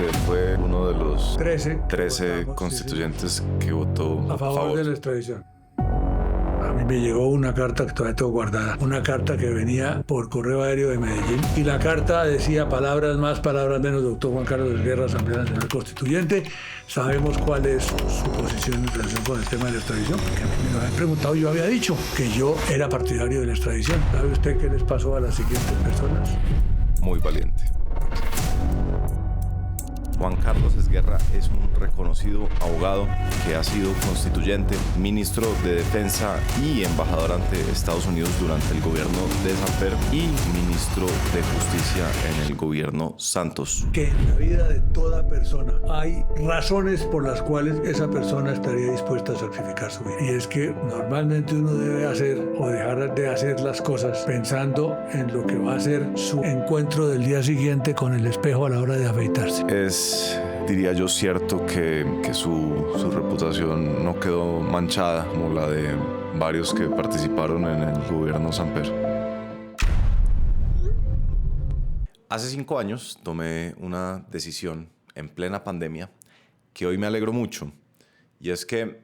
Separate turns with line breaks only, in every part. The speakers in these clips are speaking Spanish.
Usted fue uno de los
13
constituyentes que votó
a favor de la extradición. A mí me llegó una carta que todavía tengo guardada, una carta que venía por correo aéreo de Medellín, y la carta decía palabras más, palabras menos, doctor Juan Carlos Esguerra, Asamblea Nacional Constituyente. Sabemos cuál es su posición en relación con el tema de la extradición, porque a mí me lo habían preguntado y yo había dicho que yo era partidario de la extradición. ¿Sabe usted qué les pasó a las siguientes personas?
Muy valiente. Juan Carlos Esguerra es un reconocido abogado que ha sido constituyente, ministro de Defensa y embajador ante Estados Unidos durante el gobierno de Samper y ministro de Justicia en el gobierno Santos.
Que en la vida de toda persona hay razones por las cuales esa persona estaría dispuesta a sacrificar su vida. Y es que normalmente uno debe hacer o dejar de hacer las cosas pensando en lo que va a ser su encuentro del día siguiente con el espejo a la hora de afeitarse.
Diría yo, cierto que su reputación no quedó manchada como la de varios que participaron en el gobierno Samper. Hace 5 años tomé una decisión en plena pandemia que hoy me alegro mucho, y es que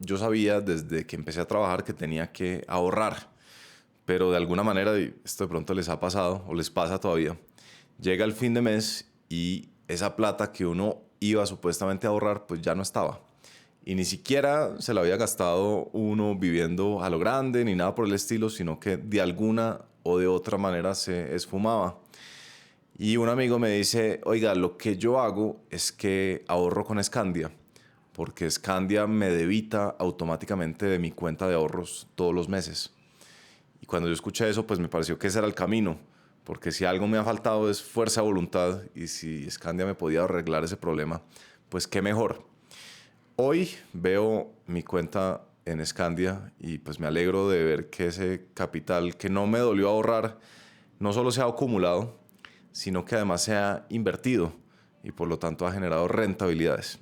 yo sabía desde que empecé a trabajar que tenía que ahorrar, pero de alguna manera, y esto de pronto les ha pasado o les pasa todavía, llega el fin de mes y esa plata que uno iba supuestamente a ahorrar, pues ya no estaba. Y ni siquiera se la había gastado uno viviendo a lo grande ni nada por el estilo, sino que de alguna o de otra manera se esfumaba. Y un amigo me dice, oiga, lo que yo hago es que ahorro con Scandia, porque Scandia me debita automáticamente de mi cuenta de ahorros todos los meses. Y cuando yo escuché eso, pues me pareció que ese era el camino. Porque si algo me ha faltado es fuerza de voluntad, y si Scandia me podía arreglar ese problema, pues qué mejor. Hoy veo mi cuenta en Scandia y pues me alegro de ver que ese capital que no me dolió ahorrar no solo se ha acumulado, sino que además se ha invertido y por lo tanto ha generado rentabilidades.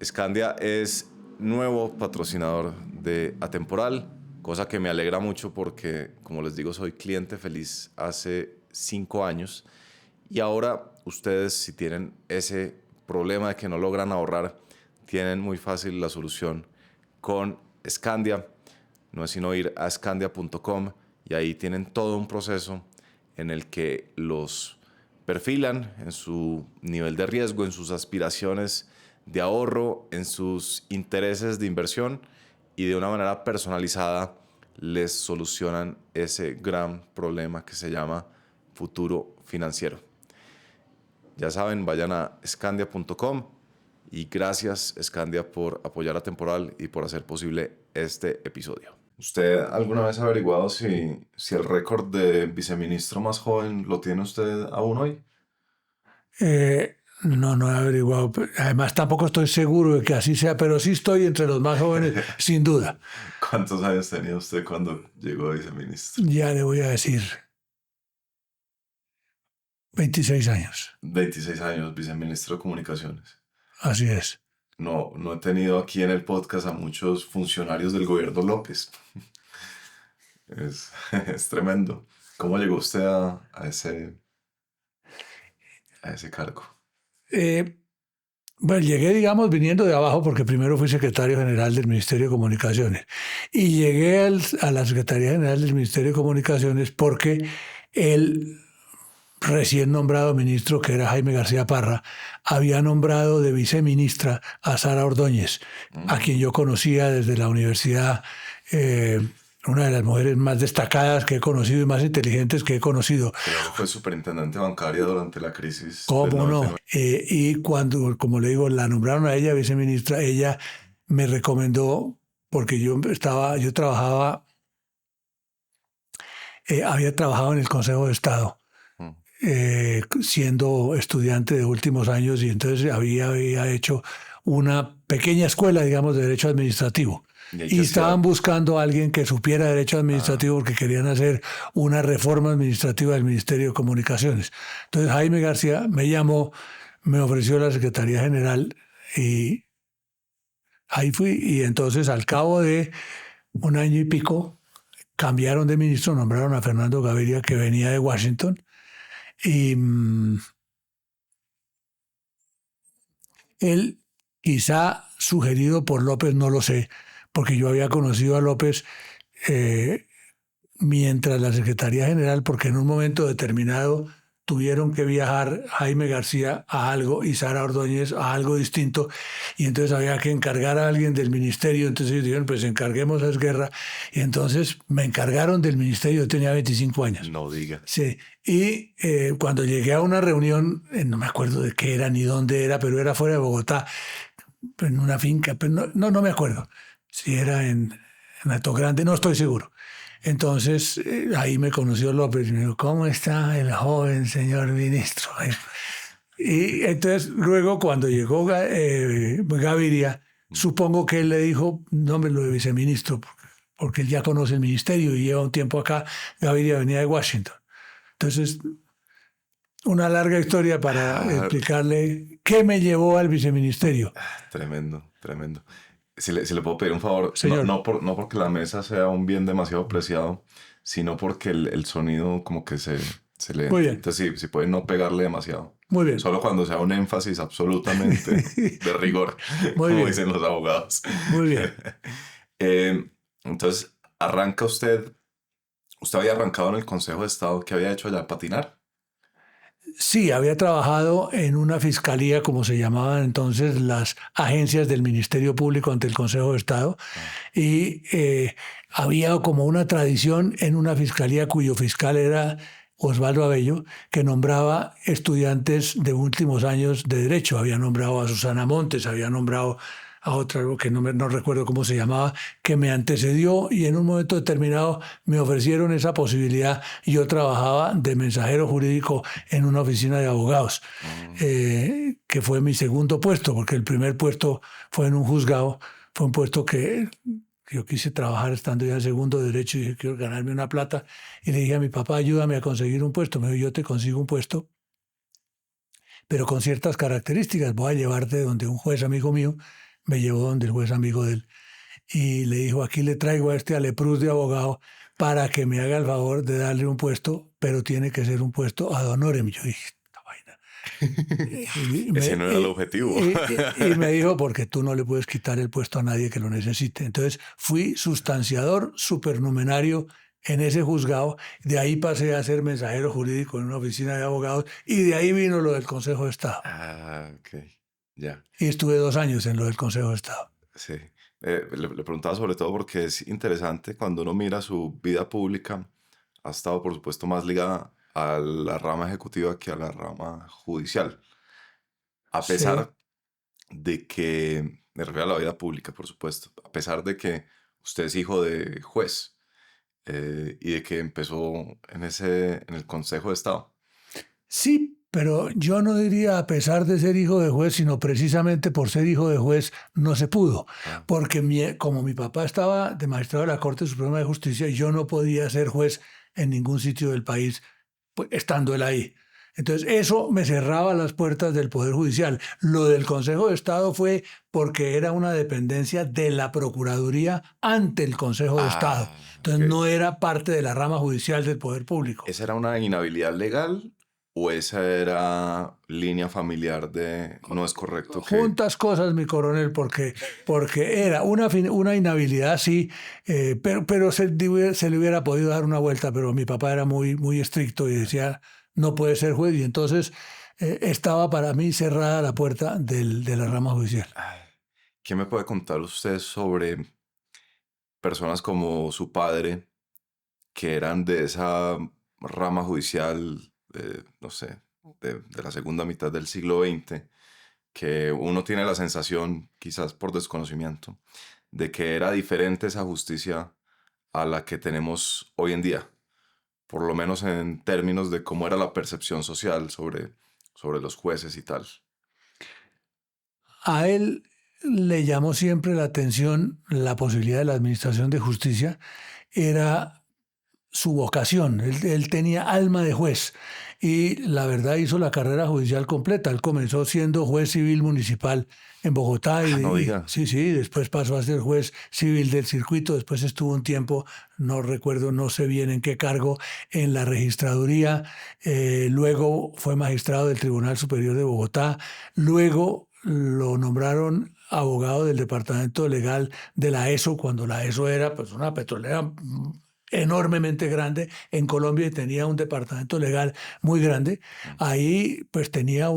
Scandia es nuevo patrocinador de Atemporal, cosa que me alegra mucho porque, como les digo, soy cliente feliz hace 5 años. Y ahora ustedes, si tienen ese problema de que no logran ahorrar, tienen muy fácil la solución con Scandia. No es sino ir a scandia.com y ahí tienen todo un proceso en el que los perfilan en su nivel de riesgo, en sus aspiraciones de ahorro, en sus intereses de inversión, y de una manera personalizada les solucionan ese gran problema que se llama futuro financiero. Ya saben, vayan a scandia.com y gracias Scandia por apoyar a Temporal y por hacer posible este episodio. ¿Usted alguna vez ha averiguado si el récord de viceministro más joven lo tiene usted aún hoy?
No he averiguado. Además, tampoco estoy seguro de que así sea, pero sí estoy entre los más jóvenes, sin duda.
¿Cuántos años tenía usted cuando llegó a viceministro?
Ya le voy a decir. 26 años.
26 años, viceministro de Comunicaciones.
Así es.
No he tenido aquí en el podcast a muchos funcionarios del gobierno López. Es tremendo. ¿Cómo llegó usted a ese cargo?
Bueno, llegué, digamos, viniendo de abajo porque primero fui secretario general del Ministerio de Comunicaciones. Y llegué a la Secretaría General del Ministerio de Comunicaciones porque el recién nombrado ministro, que era Jaime García Parra, había nombrado de viceministra a Sara Ordóñez, a quien yo conocía desde la universidad, una de las mujeres más destacadas que he conocido y más inteligentes que he conocido.
Pero fue superintendente bancaria durante la crisis.
¿Cómo no? Y cuando, como le digo, la nombraron a ella viceministra, ella me recomendó, porque había trabajado en el Consejo de Estado, siendo estudiante de últimos años, y entonces había hecho una pequeña escuela, digamos, de Derecho Administrativo. Y estaban buscando a alguien que supiera Derecho Administrativo porque querían hacer una reforma administrativa del Ministerio de Comunicaciones. Entonces Jaime García me llamó, me ofreció la Secretaría General y ahí fui. Y entonces al cabo de 1 año y pico cambiaron de ministro, nombraron a Fernando Gaviria, que venía de Washington. Y Él, quizá sugerido por López, no lo sé, porque yo había conocido a López mientras la Secretaría General, porque en un momento determinado tuvieron que viajar Jaime García a algo y Sara Ordóñez a algo distinto, y entonces había que encargar a alguien del ministerio. Entonces ellos dijeron, pues encarguemos a Esguerra, y entonces me encargaron del ministerio. Yo tenía 25 años.
No diga.
Sí, y cuando llegué a una reunión, no me acuerdo de qué era ni dónde era, pero era fuera de Bogotá, en una finca, pero no me acuerdo si era en Hato Grande, no estoy seguro. Entonces ahí me conoció López y me dijo, ¿cómo está el joven señor ministro? Y entonces luego cuando llegó Gaviria, supongo que él le dijo, nómbrelo de viceministro, porque él ya conoce el ministerio y lleva un tiempo acá. Gaviria venía de Washington. Entonces, una larga historia para explicarle qué me llevó al viceministerio.
Tremendo, tremendo. Si le puedo pedir un favor,
Señor.
No porque la mesa sea un bien demasiado preciado, sino porque el sonido como que se le...
Muy bien.
Entonces, si pueden no pegarle demasiado.
Muy bien.
Solo cuando sea un énfasis absolutamente de rigor,
Muy
como
bien.
dicen los abogados.
Muy bien.
Entonces, arranca usted... ¿Usted había arrancado en el Consejo de Estado? ¿Qué había hecho allá? ¿Patinar?
Sí, había trabajado en una fiscalía, como se llamaban entonces las agencias del Ministerio Público ante el Consejo de Estado, y había como una tradición en una fiscalía cuyo fiscal era Osvaldo Abello, que nombraba estudiantes de últimos años de Derecho. Había nombrado a Susana Montes, había nombrado a otra, que no recuerdo cómo se llamaba, que me antecedió, y en un momento determinado me ofrecieron esa posibilidad. Yo trabajaba de mensajero jurídico en una oficina de abogados, que fue mi segundo puesto, porque el primer puesto fue en un juzgado. Fue un puesto que yo quise trabajar estando ya en segundo de Derecho y dije, quiero ganarme una plata. Y le dije a mi papá, ayúdame a conseguir un puesto. Me dijo, yo te consigo un puesto, pero con ciertas características. Voy a llevarte donde un juez amigo mío. Me llevó donde el juez amigo de él y le dijo, aquí le traigo a este alepruz de abogado para que me haga el favor de darle un puesto, pero tiene que ser un puesto ad honorem. Yo dije, esta vaina.
Ese no era el objetivo.
Y me dijo, porque tú no le puedes quitar el puesto a nadie que lo necesite. Entonces fui sustanciador supernumerario en ese juzgado. De ahí pasé a ser mensajero jurídico en una oficina de abogados y de ahí vino lo del Consejo de Estado.
Ok. Ya.
Y estuve 2 años en lo del Consejo de Estado.
Sí. Le preguntaba sobre todo porque es interesante cuando uno mira su vida pública. Ha estado, por supuesto, más ligada a la rama ejecutiva que a la rama judicial. A pesar de que, me refiero a la vida pública, por supuesto, a pesar de que usted es hijo de juez y de que empezó en el Consejo de Estado.
Sí, pero yo no diría a pesar de ser hijo de juez, sino precisamente por ser hijo de juez no se pudo. Porque como mi papá estaba de magistrado de la Corte Suprema de Justicia, yo no podía ser juez en ningún sitio del país, pues, estando él ahí. Entonces eso me cerraba las puertas del Poder Judicial. Lo del Consejo de Estado fue porque era una dependencia de la Procuraduría ante el Consejo de Estado. Entonces no era parte de la rama judicial del Poder Público.
¿Esa era una inhabilidad legal? ¿O esa era línea familiar de no es correcto?
Juntas cosas, mi coronel, porque era una inhabilidad, sí, pero se le hubiera podido dar una vuelta, pero mi papá era muy, muy estricto y decía, no puede ser juez, y entonces estaba para mí cerrada la puerta de la rama judicial.
¿Qué me puede contar usted sobre personas como su padre, que eran de esa rama judicial, no sé, de la segunda mitad del siglo XX, que uno tiene la sensación, quizás por desconocimiento, de que era diferente esa justicia a la que tenemos hoy en día, por lo menos en términos de cómo era la percepción social sobre los jueces y tal?
A él le llamó siempre la atención la posibilidad de la administración de justicia. Era su vocación. Él tenía alma de juez y la verdad hizo la carrera judicial completa. Él comenzó siendo juez civil municipal en Bogotá sí, después pasó a ser juez civil del circuito, después estuvo un tiempo, no recuerdo, no sé bien en qué cargo, en la registraduría, luego fue magistrado del Tribunal Superior de Bogotá, luego lo nombraron abogado del departamento legal de la ESO, cuando la ESO era pues una petrolera enormemente grande en Colombia y tenía un departamento legal muy grande. Ahí pues tenía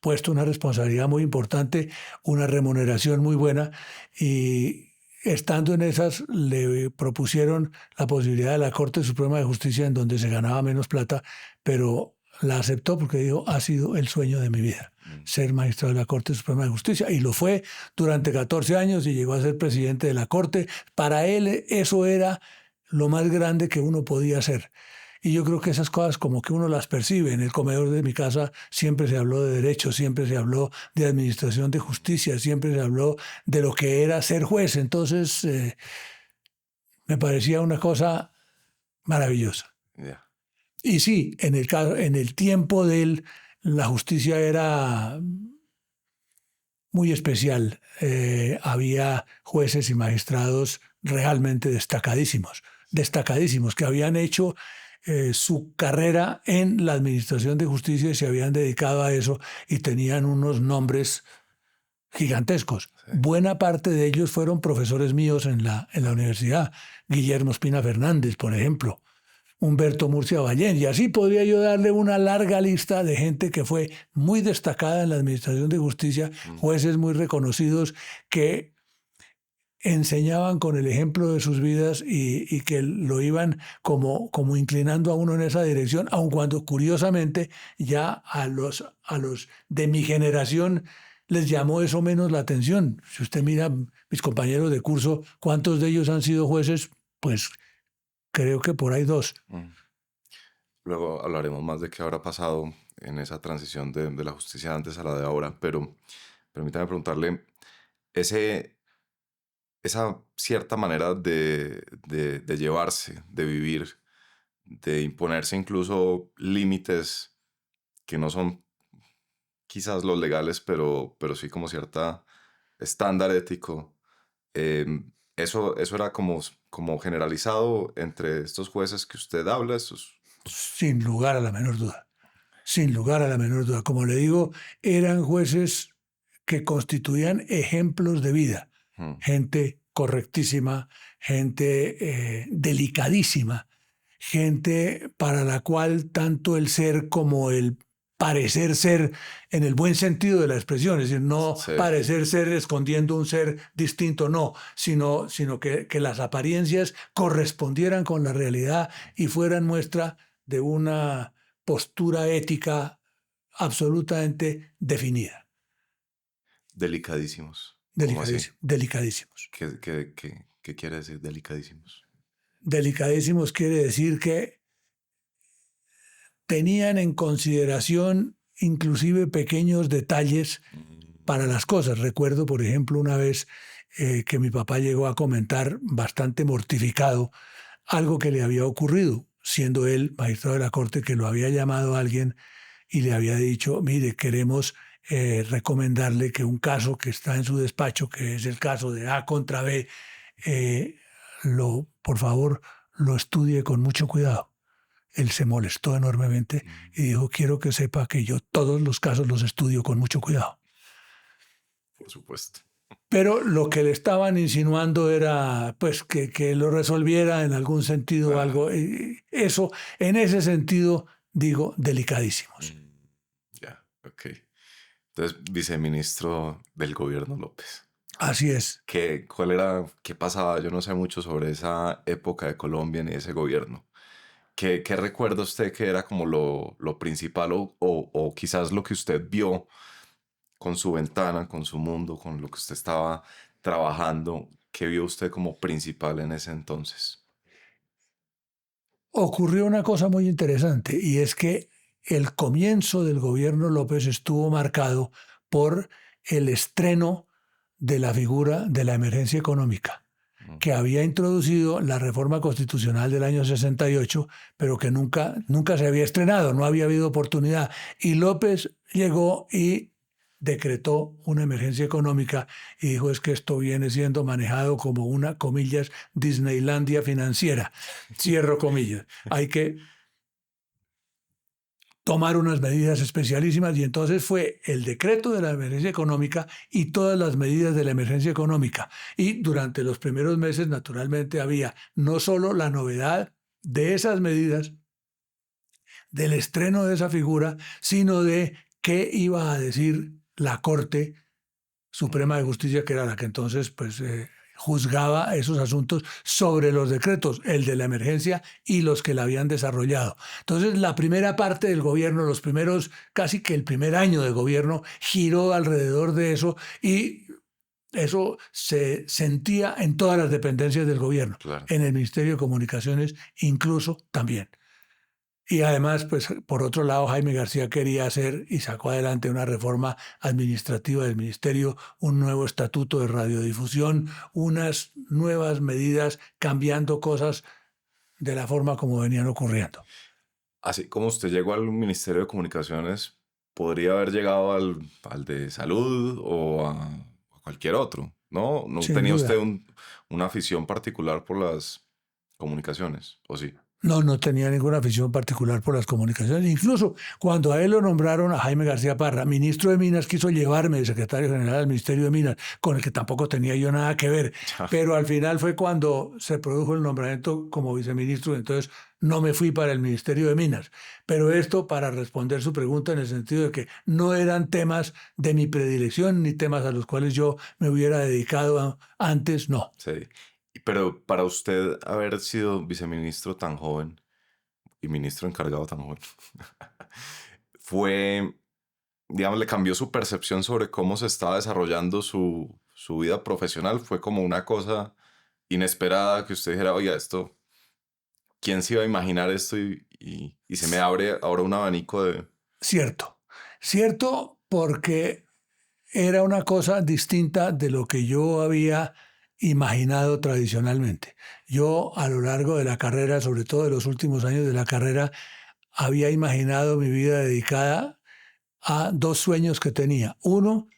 puesto una responsabilidad muy importante, una remuneración muy buena, y estando en esas le propusieron la posibilidad de la Corte Suprema de Justicia, en donde se ganaba menos plata, pero la aceptó porque dijo: ha sido el sueño de mi vida, ser magistrado de la Corte Suprema de Justicia. Y lo fue durante 14 años y llegó a ser presidente de la Corte. Para él eso era lo más grande que uno podía hacer. Y yo creo que esas cosas como que uno las percibe. En el comedor de mi casa siempre se habló de derecho, siempre se habló de administración de justicia, siempre se habló de lo que era ser juez. Entonces me parecía una cosa maravillosa.
Yeah.
Y sí, en el tiempo de él, la justicia era muy especial. Había jueces y magistrados realmente destacadísimos, que habían hecho su carrera en la administración de justicia y se habían dedicado a eso y tenían unos nombres gigantescos. Sí. Buena parte de ellos fueron profesores míos en la universidad. Guillermo Espina Fernández, por ejemplo. Humberto Murcia Ballén, y así podría yo darle una larga lista de gente que fue muy destacada en la administración de justicia, jueces muy reconocidos que enseñaban con el ejemplo de sus vidas y que lo iban como inclinando a uno en esa dirección, aun cuando curiosamente ya a los de mi generación les llamó eso menos la atención. Si usted mira mis compañeros de curso, ¿cuántos de ellos han sido jueces? Pues creo que por ahí 2.
Luego hablaremos más de qué habrá pasado en esa transición de la justicia antes a la de ahora, pero permítame preguntarle, esa cierta manera de llevarse, de vivir, de imponerse incluso límites que no son quizás los legales, pero sí como cierta estándar ético, eso era como generalizado entre estos jueces que usted habla.
Sin lugar a la menor duda. Sin lugar a la menor duda. Como le digo, eran jueces que constituían ejemplos de vida. Gente correctísima, gente delicadísima, gente para la cual tanto el ser como el parecer ser, en el buen sentido de la expresión, es decir, no sí. Parecer ser escondiendo un ser distinto, no, sino que las apariencias correspondieran con la realidad y fueran muestra de una postura ética absolutamente definida.
Delicadísimos.
Delicadísimos.
¿Qué quiere decir delicadísimos?
Delicadísimos quiere decir que tenían en consideración inclusive pequeños detalles para las cosas. Recuerdo, por ejemplo, una vez que mi papá llegó a comentar, bastante mortificado, algo que le había ocurrido, siendo él magistrado de la Corte, que lo había llamado a alguien y le había dicho: mire, queremos recomendarle que un caso que está en su despacho, que es el caso de A contra B, por favor, lo estudie con mucho cuidado. Él se molestó enormemente y dijo: quiero que sepa que yo todos los casos los estudio con mucho cuidado.
Por supuesto.
Pero lo que le estaban insinuando era pues que lo resolviera en algún sentido o algo. Eso, en ese sentido, digo, delicadísimos.
Ya, ok. Entonces, viceministro del gobierno López.
Así es.
¿Qué pasaba? Yo no sé mucho sobre esa época de Colombia ni ese gobierno. ¿Qué recuerda usted que era como lo principal o quizás lo que usted vio con su ventana, con su mundo, con lo que usted estaba trabajando? ¿Qué vio usted como principal en ese entonces?
Ocurrió una cosa muy interesante, y es que el comienzo del gobierno López estuvo marcado por el estreno de la figura de la emergencia económica, que había introducido la reforma constitucional del año 68, pero que nunca se había estrenado, no había habido oportunidad. Y López llegó y decretó una emergencia económica y dijo: es que esto viene siendo manejado como una, comillas, Disneylandia financiera. Cierro comillas. Hay que tomar unas medidas especialísimas y entonces fue el decreto de la emergencia económica y todas las medidas de la emergencia económica. Y durante los primeros meses, naturalmente, había no solo la novedad de esas medidas, del estreno de esa figura, sino de qué iba a decir la Corte Suprema de Justicia, que era la que entonces pues, juzgaba esos asuntos sobre los decretos, el de la emergencia y los que la habían desarrollado. Entonces, la primera parte del gobierno, los primeros, casi que el primer año de gobierno, giró alrededor de eso y eso se sentía en todas las dependencias del gobierno,
Claro.
en el Ministerio de Comunicaciones incluso también. Y además, pues por otro lado, Jaime García quería hacer y sacó adelante una reforma administrativa del ministerio, un nuevo estatuto de radiodifusión, unas nuevas medidas cambiando cosas de la forma como venían ocurriendo.
Así como usted llegó al Ministerio de Comunicaciones, podría haber llegado al de Salud o a cualquier otro, ¿no? ¿No
Sin
tenía usted
duda.
una afición particular por las comunicaciones, o sí?
No, no tenía ninguna afición particular por las comunicaciones. Incluso cuando a él lo nombraron, a Jaime García Parra, ministro de Minas, quiso llevarme de secretario general al Ministerio de Minas, con el que tampoco tenía yo nada que ver. Pero al final fue cuando se produjo el nombramiento como viceministro, entonces no me fui para el Ministerio de Minas. Pero esto para responder su pregunta en el sentido de que no eran temas de mi predilección ni temas a los cuales yo me hubiera dedicado antes, no.
Sí. Pero para usted haber sido viceministro tan joven y ministro encargado tan joven, fue, digamos, le cambió su percepción sobre cómo se estaba desarrollando su vida profesional. Fue como una cosa inesperada que usted dijera, oiga, esto, ¿quién se iba a imaginar esto? Y se me abre ahora un abanico de...
Cierto, cierto porque era una cosa distinta de lo que yo había imaginado tradicionalmente. Yo a lo largo de la carrera, sobre todo de los últimos años de la carrera, había imaginado mi vida dedicada a dos sueños que tenía. Uno,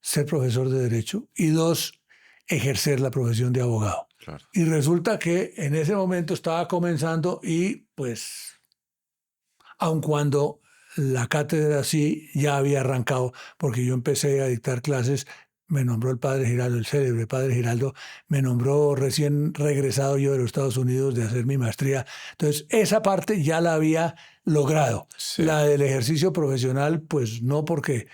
ser profesor de Derecho y dos, ejercer la profesión de abogado.
Claro.
Y resulta que en ese momento estaba comenzando y pues, aun cuando la cátedra sí ya había arrancado, porque yo empecé a dictar clases, me nombró el padre Giraldo, el célebre padre Giraldo, me nombró recién regresado yo de los Estados Unidos de hacer mi maestría. Entonces, esa parte ya la había logrado.
Sí.
La del ejercicio profesional, pues no, porque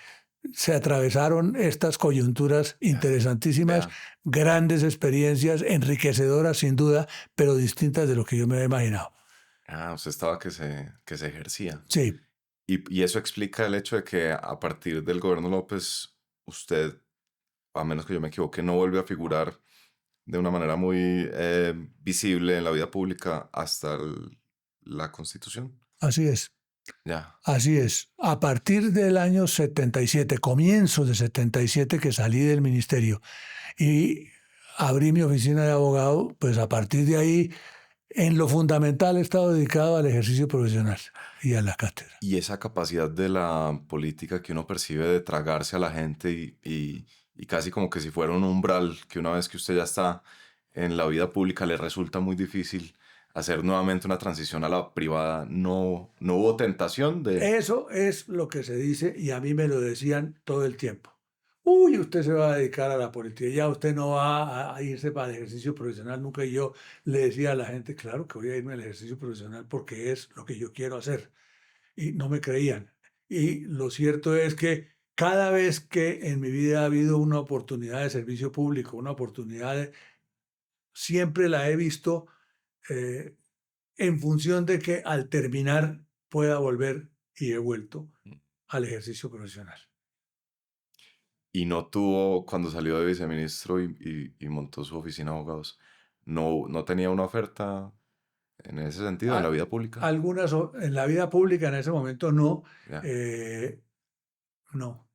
se atravesaron estas coyunturas interesantísimas, grandes experiencias, enriquecedoras sin duda, pero distintas de lo que yo me había imaginado.
Usted estaba que se ejercía.
Sí.
Y eso explica el hecho de que a partir del gobierno López, usted, a menos que yo me equivoque, no vuelve a figurar de una manera muy visible en la vida pública hasta la Constitución.
Así es.
Ya.
Así es. A partir del año 77, comienzos de 77, que salí del ministerio y abrí mi oficina de abogado, pues a partir de ahí, en lo fundamental, he estado dedicado al ejercicio profesional y a la cátedra.
Y esa capacidad de la política que uno percibe de tragarse a la gente y casi como que si fuera un umbral, que una vez que usted ya está en la vida pública le resulta muy difícil hacer nuevamente una transición a la privada. No hubo tentación de...
Eso es lo que se dice y a mí me lo decían todo el tiempo. Uy, usted se va a dedicar a la política, ya usted no va a irse para el ejercicio profesional nunca. Y yo le decía a la gente, claro que voy a irme al ejercicio profesional porque es lo que yo quiero hacer. Y no me creían. Y lo cierto es que cada vez que en mi vida ha habido una oportunidad de servicio público, una oportunidad, siempre la he visto eh, en función de que al terminar pueda volver, y he vuelto al ejercicio profesional.
Y no tuvo, cuando salió de viceministro y montó su oficina de abogados, no tenía una oferta en ese sentido, en la vida pública.
Algunas en la vida pública en ese momento no.
Ya.
No.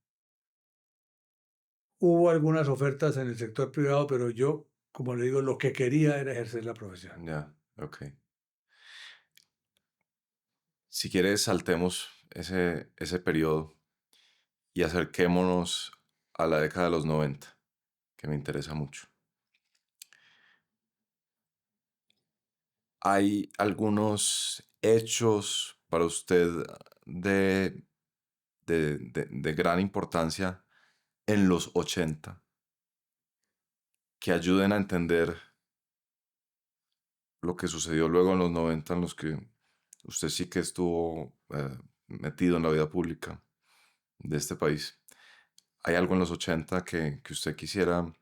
Hubo algunas ofertas en el sector privado, pero yo, como le digo, lo que quería era ejercer la profesión.
Ya, ok. Si quieres, saltemos ese periodo y acerquémonos a la década de los 90, que me interesa mucho. ¿Hay algunos hechos para usted de gran importancia en los 80 que ayuden a entender lo que sucedió luego en los 90, en los que usted sí que estuvo metido en la vida pública de este país? ¿Hay algo en los 80 que usted quisiera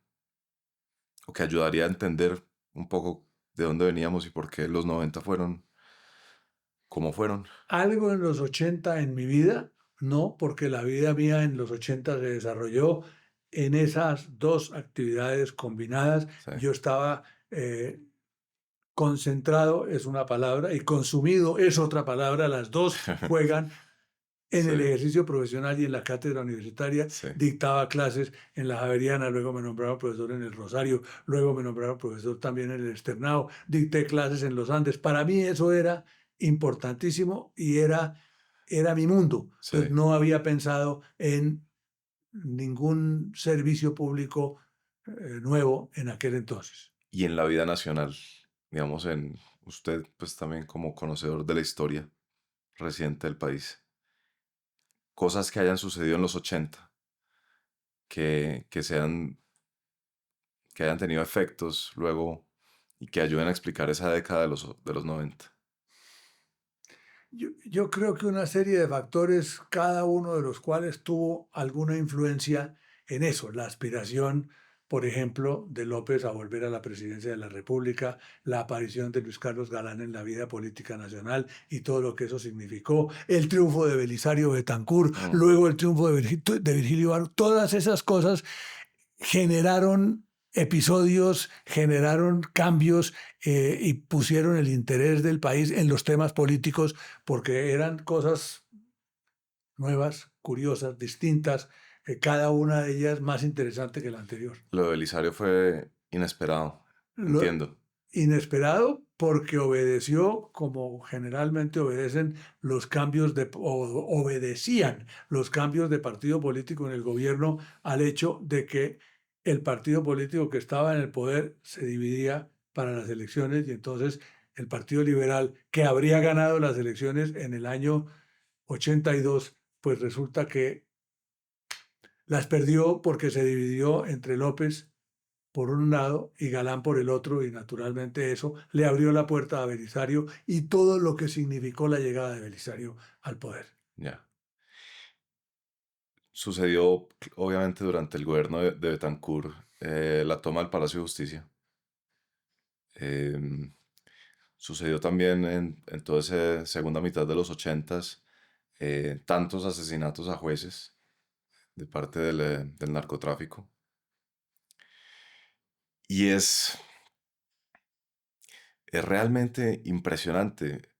o que ayudaría a entender un poco de dónde veníamos y por qué los 90 fueron como fueron?
Algo en los 80 en mi vida, no, porque la vida mía en los 80 se desarrolló en esas dos actividades combinadas.
Sí,
Yo estaba concentrado, es una palabra, y consumido es otra palabra. Las dos juegan en el
sí,
ejercicio profesional y en la cátedra universitaria.
sí.
Dictaba clases en la Javeriana, luego me nombraron profesor en el Rosario, luego me nombraron profesor también en el Externado, dicté clases en los Andes. Para mí eso era importantísimo y era mi mundo.
Sí.
Entonces no había pensado en ningún servicio público nuevo en aquel entonces.
Y en la vida nacional, digamos, en usted, pues también como conocedor de la historia reciente del país, cosas que hayan sucedido en los 80, que hayan tenido efectos luego y que ayuden a explicar esa década de los 90.
Yo creo que una serie de factores, cada uno de los cuales tuvo alguna influencia en eso. La aspiración, por ejemplo, de López a volver a la presidencia de la República, la aparición de Luis Carlos Galán en la vida política nacional y todo lo que eso significó, el triunfo de Belisario Betancur, luego el triunfo de Virgilio Barco, todas esas cosas generaron episodios, generaron cambios y pusieron el interés del país en los temas políticos porque eran cosas nuevas, curiosas, distintas, cada una de ellas más interesante que la anterior.
Lo de Belisario fue inesperado,
Lo
entiendo.
inesperado porque obedeció, como generalmente obedecen los cambios obedecían los cambios de partido político en el gobierno al hecho de que el partido político que estaba en el poder se dividía para las elecciones y entonces el Partido Liberal, que habría ganado las elecciones en el año 82, pues resulta que las perdió porque se dividió entre López por un lado y Galán por el otro, y naturalmente eso le abrió la puerta a Belisario y todo lo que significó la llegada de Belisario al poder.
Ya. Sucedió, obviamente, durante el gobierno de Betancur, la toma del Palacio de Justicia. Em, Sucedió también en toda esa segunda mitad de los 80s, tantos asesinatos a jueces de parte del narcotráfico. Y es realmente impresionante.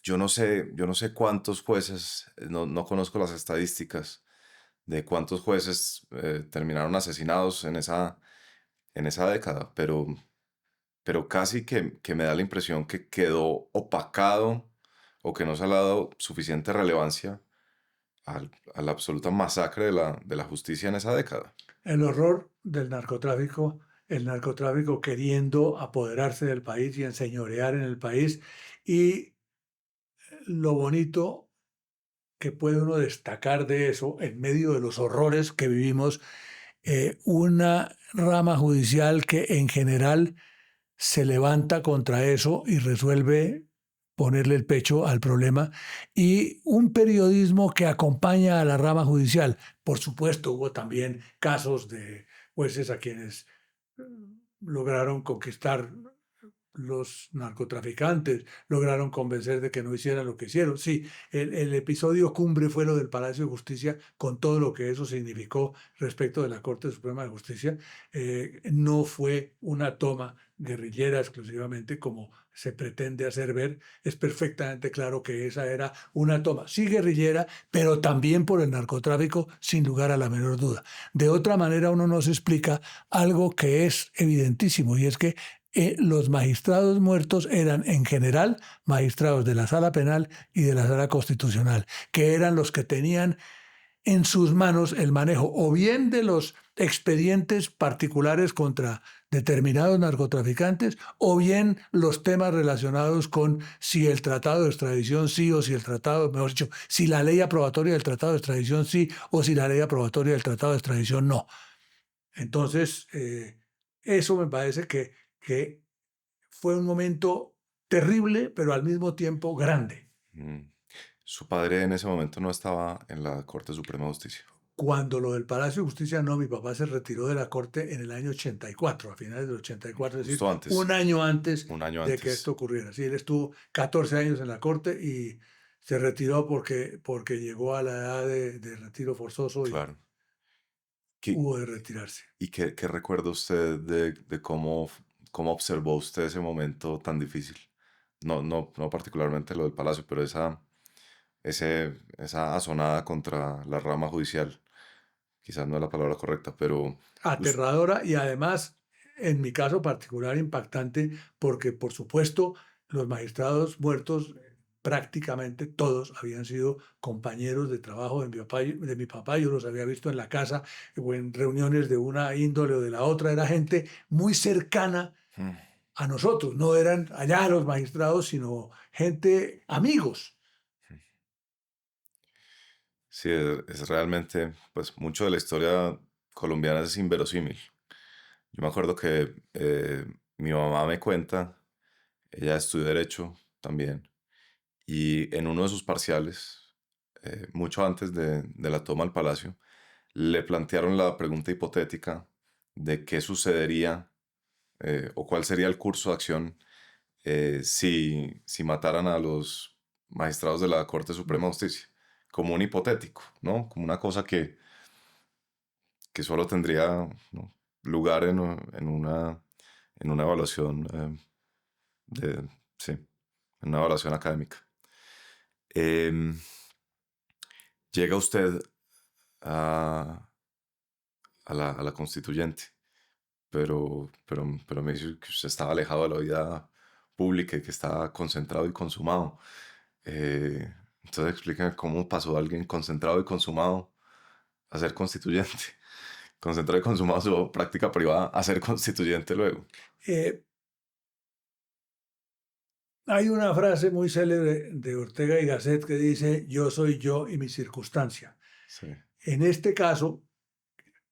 Yo no sé cuántos jueces, no conozco las estadísticas de cuántos jueces terminaron asesinados en esa década, pero casi que me da la impresión que quedó opacado o que no se le ha dado suficiente relevancia a la absoluta masacre de la justicia en esa década.
El horror del narcotráfico, el narcotráfico queriendo apoderarse del país y enseñorear en el país, y lo bonito que puede uno destacar de eso en medio de los horrores que vivimos, una rama judicial que en general se levanta contra eso y resuelve ponerle el pecho al problema, y un periodismo que acompaña a la rama judicial. Por supuesto, hubo también casos de jueces a quienes lograron conquistar los narcotraficantes, lograron convencer de que no hicieran lo que hicieron. Sí, el episodio cumbre fue lo del Palacio de Justicia, con todo lo que eso significó respecto de la Corte Suprema de Justicia. No fue una toma guerrillera exclusivamente, como se pretende hacer ver. Es perfectamente claro que esa era una toma, sí guerrillera, pero también por el narcotráfico, sin lugar a la menor duda. De otra manera, uno nos explica algo que es evidentísimo, y es que los magistrados muertos eran en general magistrados de la Sala Penal y de la Sala Constitucional, que eran los que tenían en sus manos el manejo o bien de los expedientes particulares contra determinados narcotraficantes o bien los temas relacionados con si el tratado de extradición sí o si el tratado, mejor dicho, si la ley aprobatoria del tratado de extradición sí o si la ley aprobatoria del tratado de extradición no. Entonces, eso me parece que fue un momento terrible, pero al mismo tiempo grande.
Su padre en ese momento no estaba en la Corte Suprema de Justicia.
Cuando lo del Palacio de Justicia, no, mi papá se retiró de la Corte en el año 84, a finales del 84, es decir,
Antes.
un año antes
de
que esto ocurriera. Sí, él estuvo 14 años en la Corte y se retiró porque llegó a la edad de retiro forzoso y
claro.
hubo de retirarse.
¿Y qué recuerda usted de cómo observó usted ese momento tan difícil? No particularmente lo del Palacio, pero esa azonada contra la rama judicial. Quizás no es la palabra correcta, pero...
Aterradora y además, en mi caso particular, impactante, porque por supuesto los magistrados muertos, prácticamente todos habían sido compañeros de trabajo de mi papá. Yo los había visto en la casa o en reuniones de una índole o de la otra. Era gente muy cercana a nosotros. No eran allá los magistrados, sino gente, amigos.
Sí, es realmente, pues mucho de la historia colombiana es inverosímil. Yo me acuerdo que mi mamá me cuenta, ella estudió Derecho también, y en uno de sus parciales, mucho antes de la toma al Palacio, le plantearon la pregunta hipotética de qué sucedería o cuál sería el curso de acción si mataran a los magistrados de la Corte Suprema de Justicia, como un hipotético, ¿no? Como una cosa que solo tendría, ¿no?, lugar en una evaluación sí, en una evaluación académica. Llega usted a la constituyente, pero me dice que usted estaba alejado de la vida pública y que estaba concentrado y consumado. Entonces explíqueme cómo pasó alguien concentrado y consumado a ser constituyente, concentrado y consumado su práctica privada a ser constituyente luego.
Hay una frase muy célebre de Ortega y Gasset que dice: yo soy yo y mi circunstancia.
Sí.
En este caso,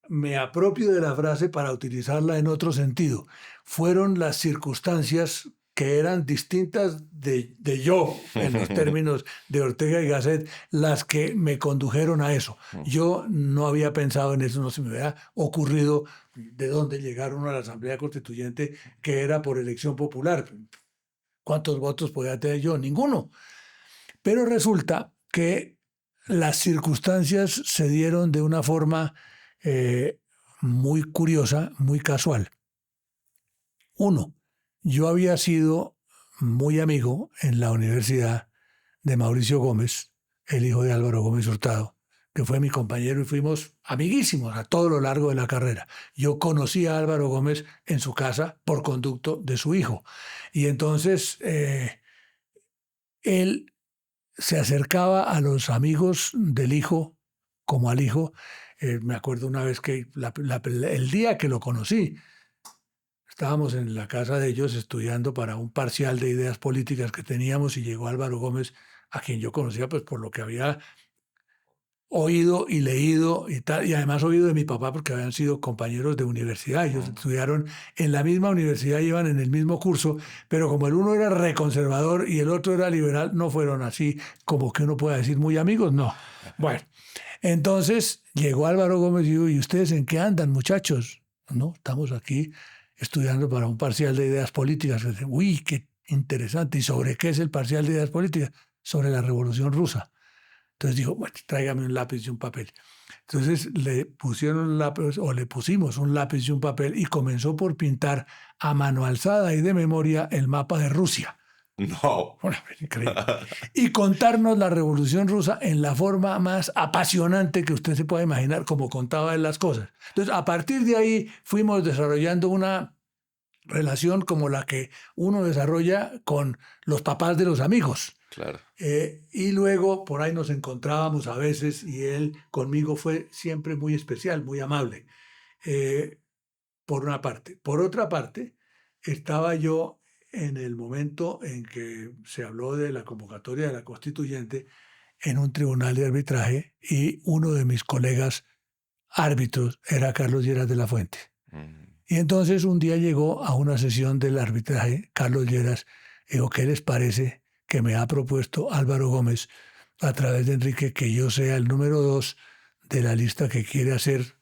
me apropio de la frase para utilizarla en otro sentido. Fueron las circunstancias que eran distintas de yo, en los términos de Ortega y Gasset, las que me condujeron a eso. Yo no había pensado en eso, no se me había ocurrido de dónde llegaron a la Asamblea Constituyente, que era por elección popular. ¿Cuántos votos podía tener yo? Ninguno. Pero resulta que las circunstancias se dieron de una forma muy curiosa, muy casual. Uno, yo había sido muy amigo en la universidad de Mauricio Gómez, el hijo de Álvaro Gómez Hurtado, que fue mi compañero y fuimos amiguísimos a todo lo largo de la carrera. Yo conocí a Álvaro Gómez en su casa por conducto de su hijo. Y entonces él se acercaba a los amigos del hijo como al hijo. Me acuerdo una vez que el día que lo conocí, estábamos en la casa de ellos estudiando para un parcial de ideas políticas que teníamos y llegó Álvaro Gómez, a quien yo conocía pues por lo que había oído y leído y tal, y además oído de mi papá porque habían sido compañeros de universidad. Ellos estudiaron en la misma universidad, iban en el mismo curso, pero como el uno era reconservador y el otro era liberal, no fueron así como que uno pueda decir muy amigos, no. Bueno, entonces llegó Álvaro Gómez y dijo: ¿y ustedes en qué andan, muchachos? No, estamos aquí estudiando para un parcial de ideas políticas. Uy, qué interesante. ¿Y sobre qué es el parcial de ideas políticas? Sobre la Revolución Rusa. Entonces dijo: bueno, tráigame un lápiz y un papel. Entonces le pusieron un lápiz, o le pusimos un lápiz y un papel, y comenzó por pintar a mano alzada y de memoria el mapa de Rusia.
No.
Bueno, increíble. Y contarnos la Revolución Rusa en la forma más apasionante que usted se pueda imaginar, como contaba él las cosas. Entonces, a partir de ahí fuimos desarrollando una relación como la que uno desarrolla con los papás de los amigos.
Claro.
Y luego por ahí nos encontrábamos a veces y él conmigo fue siempre muy especial, muy amable, por una parte. Por otra parte, estaba yo en el momento en que se habló de la convocatoria de la constituyente en un tribunal de arbitraje y uno de mis colegas árbitros era Carlos Lleras de la Fuente. Y entonces un día llegó a una sesión del arbitraje Carlos Lleras y dijo, ¿qué les parece que me ha propuesto Álvaro Gómez a través de Enrique que yo sea el número 2 de la lista que quiere hacer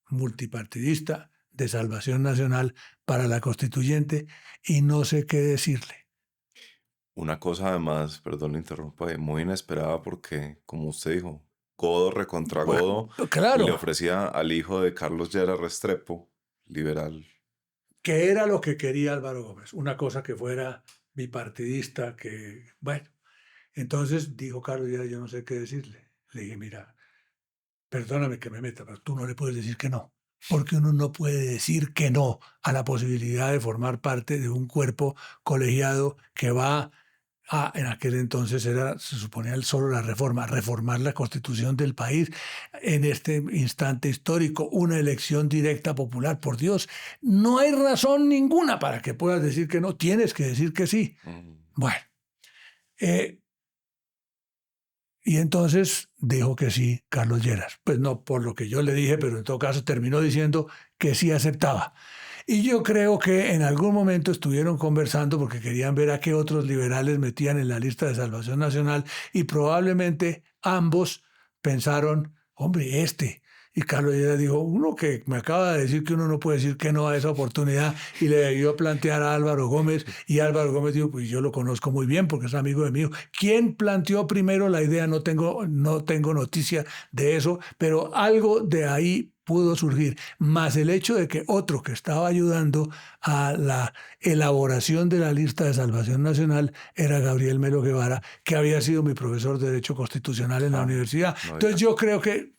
multipartidista de Salvación Nacional para la constituyente? Y no sé qué decirle.
Una cosa además, perdón, le interrumpo, muy inesperada porque, como usted dijo, Godo recontra Godo,
Claro.
le ofrecía al hijo de Carlos Lleras Restrepo, liberal.
Que era lo que quería Álvaro Gómez, una cosa que fuera bipartidista, que, bueno. Entonces dijo Carlos Lleras, yo no sé qué decirle. Le dije, mira, perdóname que me meta, pero tú no le puedes decir que no. Porque uno no puede decir que no a la posibilidad de formar parte de un cuerpo colegiado que va a, en aquel entonces se suponía solo la reforma, reformar la constitución del país en este instante histórico, una elección directa popular. Por Dios, no hay razón ninguna para que puedas decir que no, tienes que decir que sí. Bueno, y entonces dijo que sí Carlos Lleras. Pues no por lo que yo le dije, pero en todo caso terminó diciendo que sí aceptaba. Y yo creo que en algún momento estuvieron conversando porque querían ver a qué otros liberales metían en la lista de Salvación Nacional y probablemente ambos pensaron, hombre, este. Y Carlos Lleras dijo, uno que me acaba de decir que uno no puede decir que no a esa oportunidad, y le debió plantear a Álvaro Gómez, y Álvaro Gómez dijo, pues yo lo conozco muy bien porque es amigo de mí. ¿Quién planteó primero la idea? No tengo noticia de eso, pero algo de ahí pudo surgir, más el hecho de que otro que estaba ayudando a la elaboración de la lista de Salvación Nacional era Gabriel Melo Guevara, que había sido mi profesor de Derecho Constitucional en la universidad. Entonces yo creo que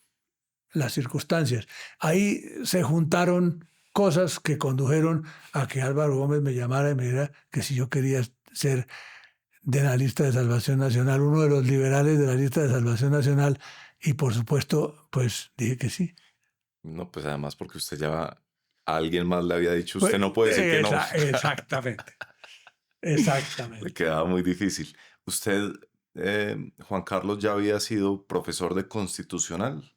las circunstancias, ahí se juntaron cosas que condujeron a que Álvaro Gómez me llamara y me dijera que si yo quería ser de la lista de Salvación Nacional, uno de los liberales de la lista de Salvación Nacional, y por supuesto, pues dije que sí.
No, pues además porque usted ya a alguien más le había dicho, usted no puede decir que no.
Exactamente. Exactamente.
Le quedaba muy difícil. Usted, Juan Carlos, ya había sido profesor de constitucional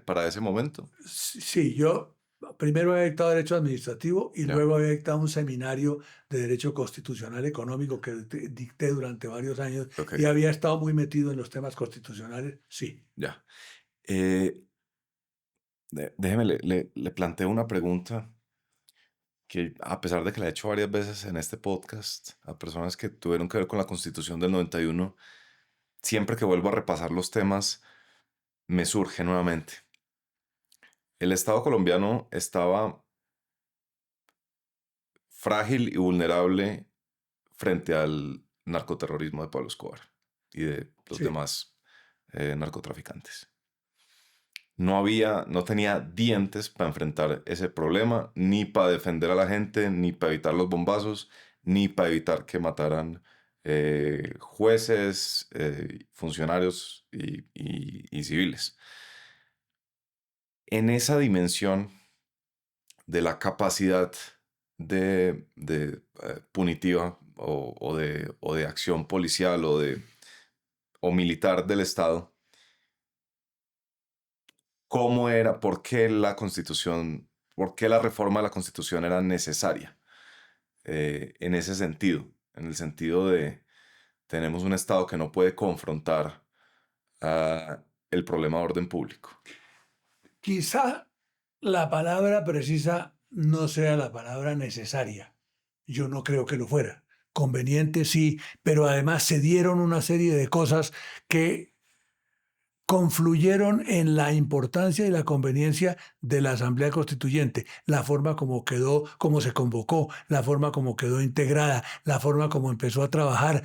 para ese momento.
Sí, yo primero había dictado Derecho Administrativo y luego había dictado un seminario de Derecho Constitucional Económico que dicté durante varios años y había estado muy metido en los temas constitucionales, sí.
Ya. Déjeme, le planteo una pregunta que, a pesar de que la he hecho varias veces en este podcast a personas que tuvieron que ver con la Constitución del 91, siempre que vuelvo a repasar los temas, me surge nuevamente. El Estado colombiano estaba frágil y vulnerable frente al narcoterrorismo de Pablo Escobar y de los demás narcotraficantes. No tenía dientes para enfrentar ese problema, ni para defender a la gente, ni para evitar los bombazos, ni para evitar que mataran jueces, funcionarios y civiles. En esa dimensión de la capacidad de punitiva o de acción policial o militar del Estado, ¿cómo era? ¿Por qué la Constitución, por qué la reforma de la Constitución era necesaria en ese sentido? En el sentido de tenemos un Estado que no puede confrontar el problema de orden público.
Quizá la palabra precisa no sea la palabra necesaria. Yo no creo que lo fuera. Conveniente sí, pero además se dieron una serie de cosas que confluyeron en la importancia y la conveniencia de la Asamblea Constituyente, la forma como quedó, como se convocó, la forma como quedó integrada, la forma como empezó a trabajar.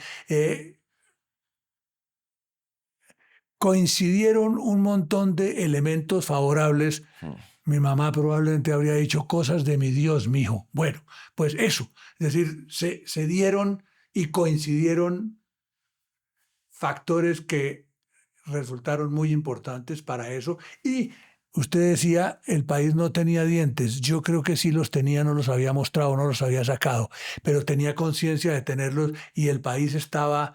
Coincidieron un montón de elementos favorables. Mi mamá probablemente habría dicho cosas de mi Dios, mijo. Bueno, pues eso, es decir, se dieron y coincidieron factores que resultaron muy importantes para eso. Y usted decía, el país no tenía dientes. Yo creo que sí los tenía, no los había mostrado, no los había sacado, pero tenía conciencia de tenerlos y el país estaba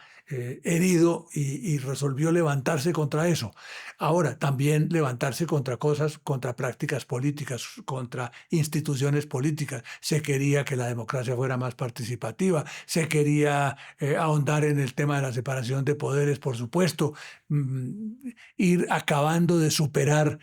herido y resolvió levantarse contra eso. Ahora, también levantarse contra cosas, contra prácticas políticas, contra instituciones políticas. Se quería que la democracia fuera más participativa, se quería ahondar en el tema de la separación de poderes, por supuesto, ir acabando de superar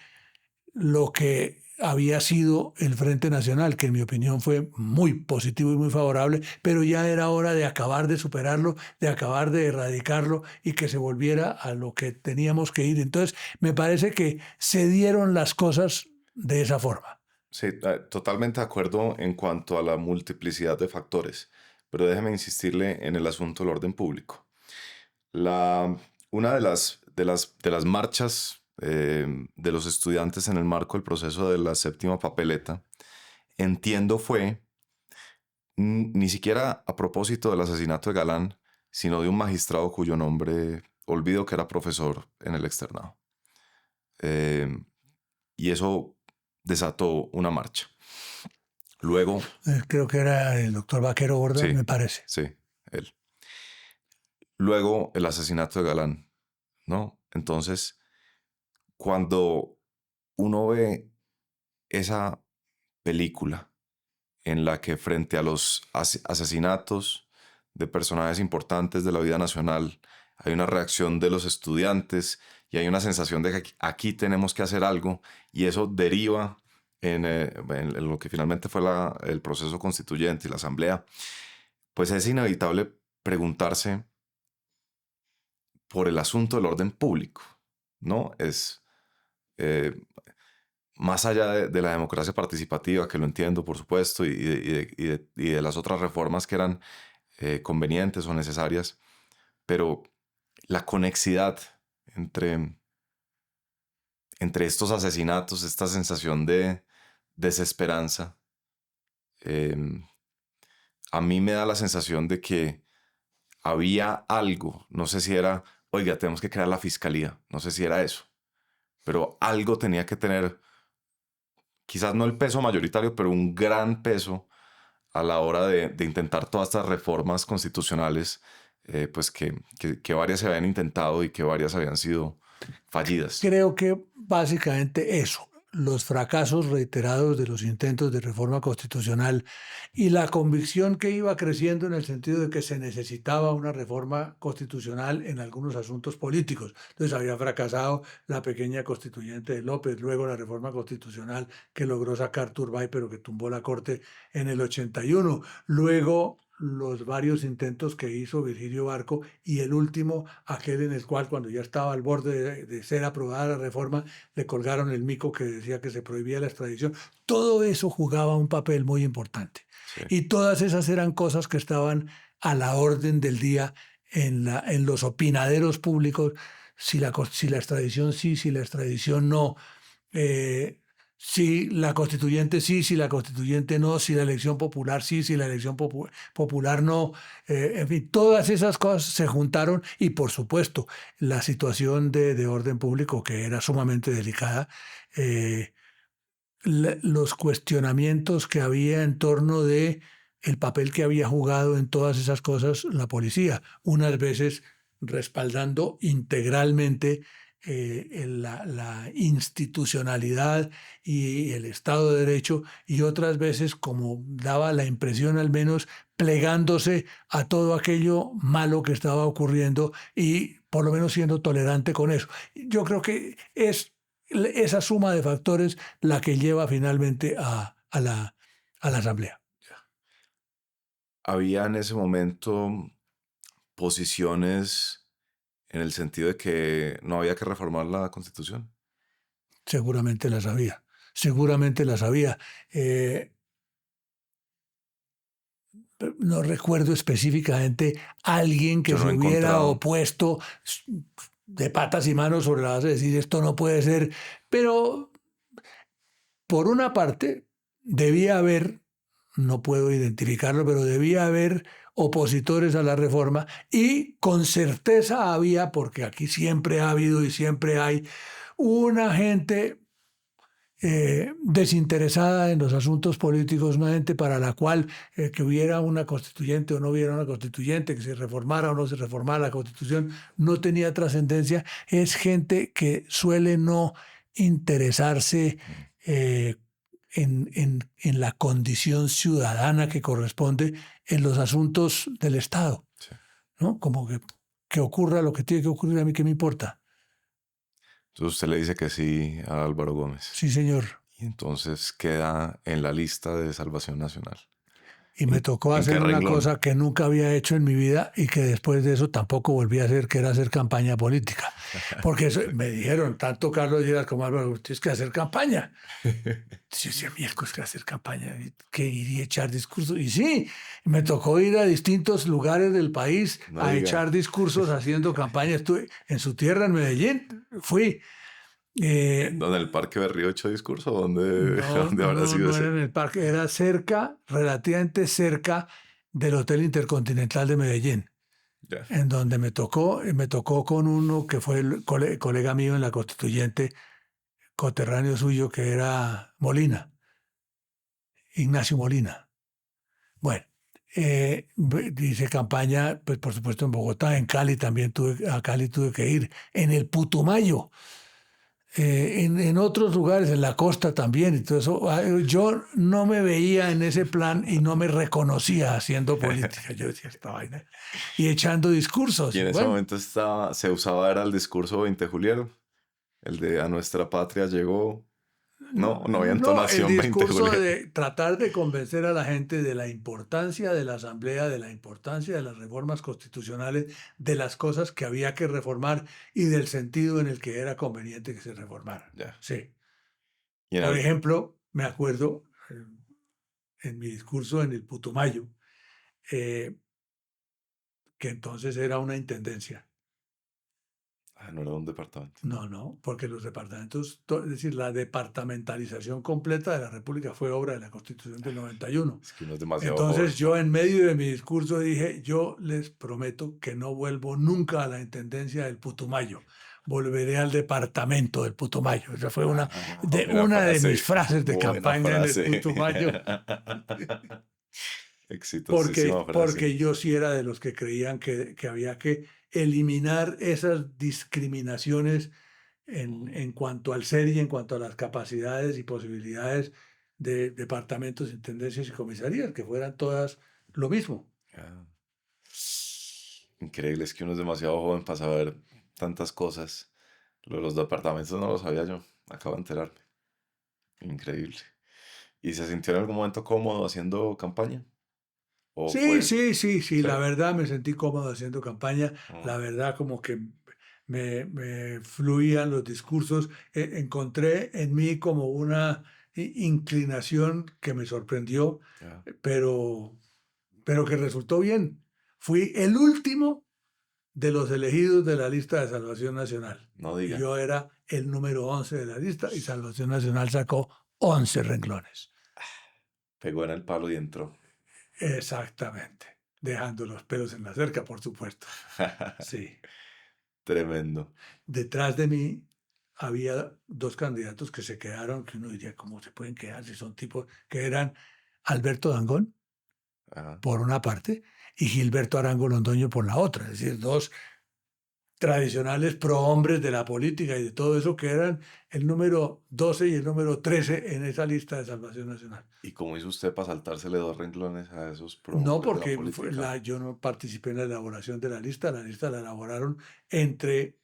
lo que había sido el Frente Nacional, que en mi opinión fue muy positivo y muy favorable, pero ya era hora de acabar de superarlo, de acabar de erradicarlo y que se volviera a lo que teníamos que ir. Entonces, me parece que se dieron las cosas de esa forma.
Sí, totalmente de acuerdo en cuanto a la multiplicidad de factores, pero déjeme insistirle en el asunto del orden público. Una de las marchas de los estudiantes en el marco del proceso de la séptima papeleta, entiendo fue ni siquiera a propósito del asesinato de Galán, sino de un magistrado cuyo nombre olvido que era profesor en el externado. Y eso desató una marcha. Luego...
Creo que era el doctor Vaquero Borda,
sí,
me parece.
Sí, él. Luego el asesinato de Galán, ¿no? Entonces, cuando uno ve esa película en la que frente a los asesinatos de personajes importantes de la vida nacional hay una reacción de los estudiantes y hay una sensación de que aquí tenemos que hacer algo, y eso deriva en lo que finalmente fue el proceso constituyente y la asamblea, pues es inevitable preguntarse por el asunto del orden público, ¿no? Es más allá de la democracia participativa, que lo entiendo, por supuesto, y de las otras reformas que eran convenientes o necesarias, pero la conexidad entre estos asesinatos, esta sensación de desesperanza, a mí me da la sensación de que había algo, no sé si era, oiga, tenemos que crear la fiscalía, no sé si era eso, pero algo tenía que tener, quizás no el peso mayoritario, pero un gran peso a la hora de intentar todas estas reformas constitucionales, pues que varias se habían intentado y que varias habían sido fallidas.
Creo que básicamente eso, los fracasos reiterados de los intentos de reforma constitucional y la convicción que iba creciendo en el sentido de que se necesitaba una reforma constitucional en algunos asuntos políticos. Entonces había fracasado la pequeña constituyente de López, luego la reforma constitucional que logró sacar Turbay pero que tumbó la Corte en el 81, luego los varios intentos que hizo Virgilio Barco y el último, aquel en el cual cuando ya estaba al borde de ser aprobada la reforma, le colgaron el mico que decía que se prohibía la extradición. Todo eso jugaba un papel muy importante.
Sí.
Y todas esas eran cosas que estaban a la orden del día en los opinaderos públicos, si la extradición sí, si la extradición no. Si la constituyente sí, si la constituyente no, si la elección popular sí, si la elección popular no. En fin, todas esas cosas se juntaron y por supuesto la situación de orden público que era sumamente delicada, los cuestionamientos que había en torno de el papel que había jugado en todas esas cosas la policía, unas veces respaldando integralmente la institucionalidad y el Estado de Derecho, y otras veces, como daba la impresión al menos, plegándose a todo aquello malo que estaba ocurriendo y por lo menos siendo tolerante con eso. Yo creo que es esa suma de factores la que lleva finalmente a la Asamblea.
Había en ese momento posiciones en el sentido de que no había que reformar la Constitución.
Seguramente las había, seguramente las había. No recuerdo específicamente alguien que
Yo no
se
he
hubiera
encontrado.
opuesto de patas y manos sobre la base de decir esto no puede ser, pero por una parte debía haber, no puedo identificarlo, pero debía haber opositores a la reforma, y con certeza había, porque aquí siempre ha habido y siempre hay, una gente desinteresada en los asuntos políticos, una gente para la cual que hubiera una constituyente o no hubiera una constituyente, que se reformara o no se reformara la constitución, no tenía trascendencia. Es gente que suele no interesarse en la condición ciudadana que corresponde en los asuntos del Estado,
Sí.
¿no? Como que ocurra lo que tiene que ocurrir, a mí qué me importa.
Entonces usted le dice que sí a Álvaro Gómez.
Sí, señor.
Y entonces queda en la lista de Salvación Nacional.
Y me tocó
¿En qué
hacer una
renglón?
cosa que nunca había hecho en mi vida y que después de eso tampoco volví a hacer, que era hacer campaña política. Porque eso, me dijeron, tanto Carlos Lleras como Álvaro, tienes que hacer campaña. Yo decía, miércoles, que hacer campaña, que iría a echar discursos. Y sí, me tocó ir a distintos lugares del país a echar discursos haciendo campaña. Estuve en su tierra, en Medellín, fui.
¿Dónde, en el Parque Berrío hecho discurso? ¿Dónde habrá sido
no
ese?
era en el parque, era cerca, relativamente cerca del Hotel Intercontinental de Medellín,
Ya.
en donde me tocó con uno que fue el colega mío en la Constituyente, coterráneo suyo, que era Molina, Ignacio Molina. Bueno, hice campaña, pues por supuesto en Bogotá, en Cali también a Cali tuve que ir, en el Putumayo. En otros lugares, en la costa también. Entonces, yo no me veía en ese plan y no me reconocía haciendo política. Yo decía esta vaina y echando discursos.
Y en ese momento se usaba era el discurso 20 Juliero, el de a nuestra patria llegó. No había
No, el
entonación 20
discurso
Juliero.
de tratar de convencer a la gente de la importancia de la Asamblea, de la importancia de las reformas constitucionales, de las cosas que había que reformar y del sentido en el que era conveniente que se reformaran.
Ya.
Sí.
Y
Por ejemplo, me acuerdo en mi discurso en el Putumayo, que entonces era una intendencia.
no era un departamento.
No, porque los departamentos, es decir, la departamentalización completa de la República fue obra de la Constitución del 91.
Es que uno es demasiado
Entonces
joven.
yo en medio de mi discurso dije, yo les prometo que no vuelvo nunca a la intendencia del Putumayo. Volveré al departamento del Putumayo. Esa fue una de mis frases de campaña en el Putumayo.
Exitosísima frase.
Porque yo sí era de los que creían que había que eliminar esas discriminaciones en cuanto al ser y en cuanto a las capacidades y posibilidades de departamentos, intendencias y comisarías, que fueran todas lo mismo.
Increíble, es que uno es demasiado joven para saber tantas cosas. Lo de los departamentos no lo sabía yo, acabo de enterarme. Increíble. ¿Y se sintió en algún momento cómodo haciendo campaña?
Sí, la verdad me sentí cómodo haciendo campaña, la verdad como que me fluían los discursos, encontré en mí como una inclinación que me sorprendió, pero que resultó bien. Fui el último de los elegidos de la lista de Salvación Nacional.
No diga.
Yo era el número 11 de la lista y Salvación Nacional sacó 11 renglones.
Pegó en el palo y entró.
Exactamente. Dejando los pelos en la cerca, por supuesto. Sí.
Tremendo.
Detrás de mí había dos candidatos que se quedaron, que uno diría, ¿cómo se pueden quedar si son tipos que eran Alberto Dangond, por una parte, y Gilberto Arango Londoño por la otra? Es decir, dos tradicionales prohombres de la política y de todo eso, que eran el número 12 y el número 13 en esa lista de Salvación Nacional.
¿Y cómo hizo usted para saltársele dos renglones a esos prohombres
No, porque
de la política?
yo no participé en la elaboración de la lista la elaboraron entre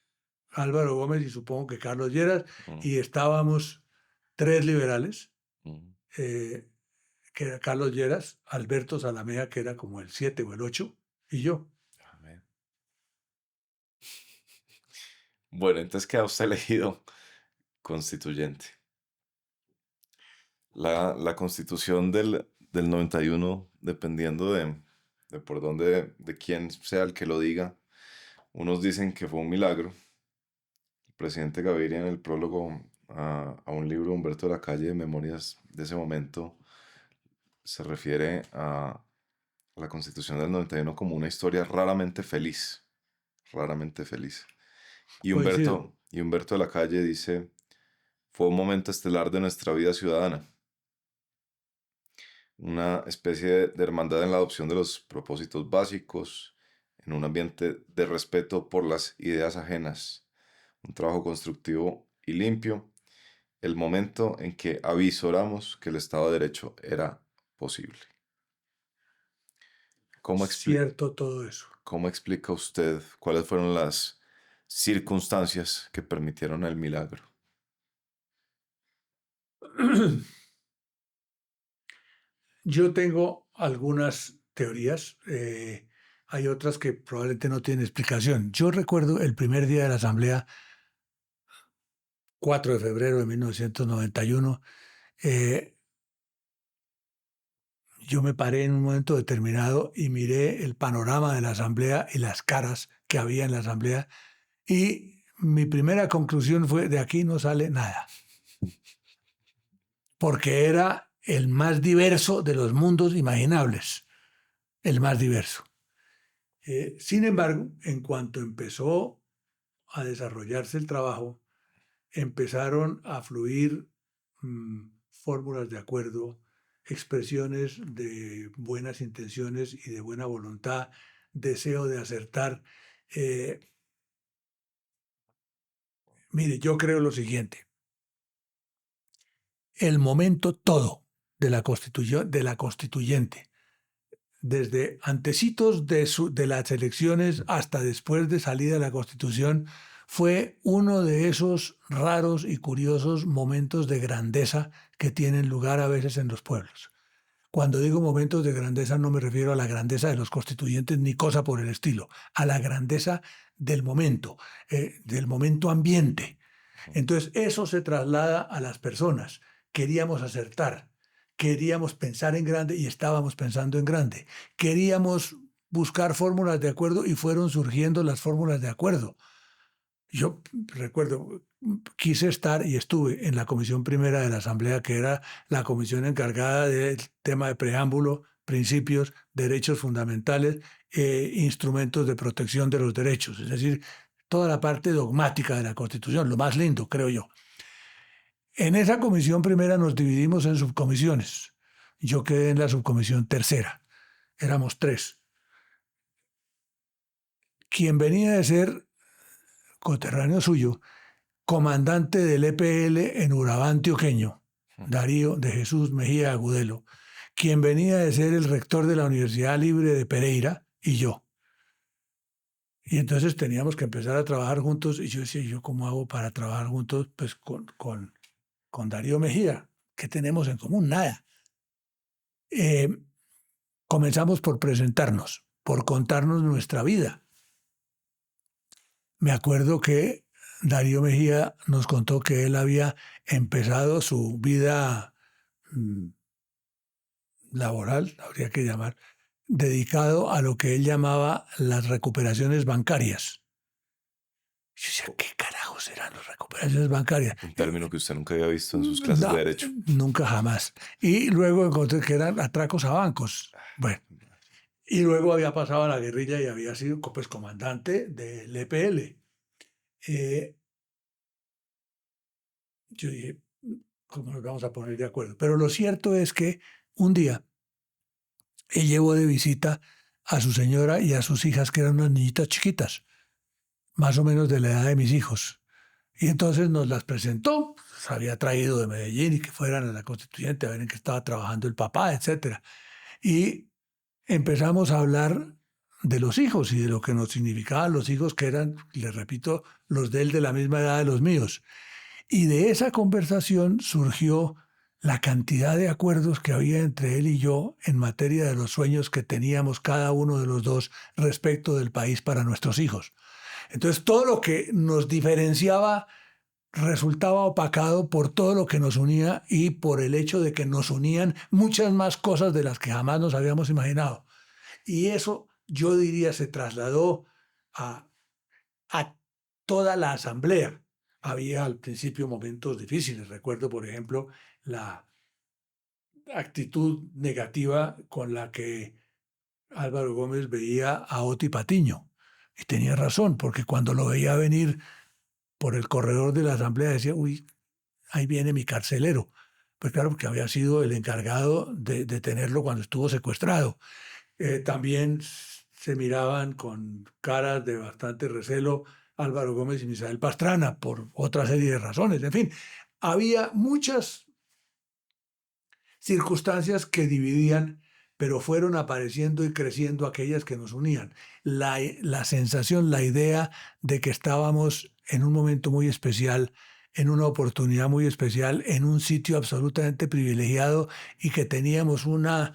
Álvaro Gómez y supongo que Carlos Lleras, y estábamos tres liberales, que era Carlos Lleras, Alberto Zalamea, que era como el 7 o el 8, y yo.
Bueno, entonces queda usted elegido constituyente. La constitución del 91, dependiendo de por dónde, de quién sea el que lo diga, unos dicen que fue un milagro. El presidente Gaviria, en el prólogo a un libro de Humberto de la Calle de memorias de ese momento, se refiere a a la Constitución del 91 como una historia raramente feliz, raramente feliz.
Coincido.
Y Humberto de la Calle dice, fue un momento estelar de nuestra vida ciudadana, una especie de hermandad en la adopción de los propósitos básicos, en un ambiente de respeto por las ideas ajenas, un trabajo constructivo y limpio, el momento en que avisoramos que el Estado de Derecho era posible. ¿Cómo,
Cierto todo eso.
cómo explica usted cuáles fueron las circunstancias que permitieron el milagro?
Yo tengo algunas teorías, hay otras que probablemente no tienen explicación. Yo recuerdo el primer día de la Asamblea, 4 de febrero de 1991, yo me paré en un momento determinado y miré el panorama de la Asamblea y las caras que había en la Asamblea, y mi primera conclusión fue, de aquí no sale nada, porque era el más diverso de los mundos imaginables, el más diverso. Sin embargo, en cuanto empezó a desarrollarse el trabajo, empezaron a fluir fórmulas de acuerdo, expresiones de buenas intenciones y de buena voluntad, deseo de acertar. Eh, Mire, yo creo lo siguiente: el momento todo de la constituyente, desde antecitos de las elecciones hasta después de salida de la Constitución, fue uno de esos raros y curiosos momentos de grandeza que tienen lugar a veces en los pueblos. Cuando digo momentos de grandeza no me refiero a la grandeza de los constituyentes ni cosa por el estilo, a la grandeza del momento ambiente. Entonces eso se traslada a las personas. Queríamos acertar, queríamos pensar en grande y estábamos pensando en grande. Queríamos buscar fórmulas de acuerdo y fueron surgiendo las fórmulas de acuerdo. Yo recuerdo, quise estar y estuve en la comisión primera de la Asamblea, que era la comisión encargada del tema de preámbulo, principios, derechos fundamentales, instrumentos de protección de los derechos, es decir, toda la parte dogmática de la Constitución, lo más lindo, creo yo. En esa comisión primera nos dividimos en subcomisiones. Yo quedé en la subcomisión tercera. Éramos 3. Quien venía de ser coterráneo suyo, comandante del EPL en Urabá antioqueño, Darío de Jesús Mejía Agudelo, quien venía de ser el rector de la Universidad Libre de Pereira, y yo. Y entonces teníamos que empezar a trabajar juntos, y yo decía, ¿yo cómo hago para trabajar juntos? Pues con Darío Mejía. ¿Qué tenemos en común? Nada. Comenzamos por presentarnos, por contarnos nuestra vida. Me acuerdo que Darío Mejía nos contó que él había empezado su vida laboral, habría que llamar, dedicado a lo que él llamaba las recuperaciones bancarias. Yo decía, ¿qué carajos eran las recuperaciones bancarias?
Un término que usted nunca había visto en sus clases de Derecho.
Nunca jamás. Y luego encontré que eran atracos a bancos. Bueno, y luego había pasado a la guerrilla y había sido pues, comandante del EPL. Yo dije, ¿cómo nos vamos a poner de acuerdo? Pero lo cierto es que un día él llevó de visita a su señora y a sus hijas, que eran unas niñitas chiquitas, más o menos de la edad de mis hijos. Y entonces nos las presentó, se había traído de Medellín y que fueran a la Constituyente a ver en qué estaba trabajando el papá, etc. Y empezamos a hablar de los hijos y de lo que nos significaban los hijos, que eran, les repito, los de él de la misma edad de los míos. Y de esa conversación surgió la cantidad de acuerdos que había entre él y yo en materia de los sueños que teníamos cada uno de los dos respecto del país para nuestros hijos. Entonces, todo lo que nos diferenciaba resultaba opacado por todo lo que nos unía y por el hecho de que nos unían muchas más cosas de las que jamás nos habíamos imaginado. Y eso, yo diría, se trasladó a toda la asamblea. Había al principio momentos difíciles. Recuerdo, por ejemplo, la actitud negativa con la que Álvaro Gómez veía a Oti Patiño. Y tenía razón, porque cuando lo veía venir por el corredor de la Asamblea decía, uy, ahí viene mi carcelero. Pues claro, porque había sido el encargado de tenerlo cuando estuvo secuestrado. También se miraban con caras de bastante recelo Álvaro Gómez y Misael Pastrana por otra serie de razones. En fin, había muchas circunstancias que dividían, pero fueron apareciendo y creciendo aquellas que nos unían. La sensación, la idea de que estábamos en un momento muy especial, en una oportunidad muy especial, en un sitio absolutamente privilegiado y que teníamos una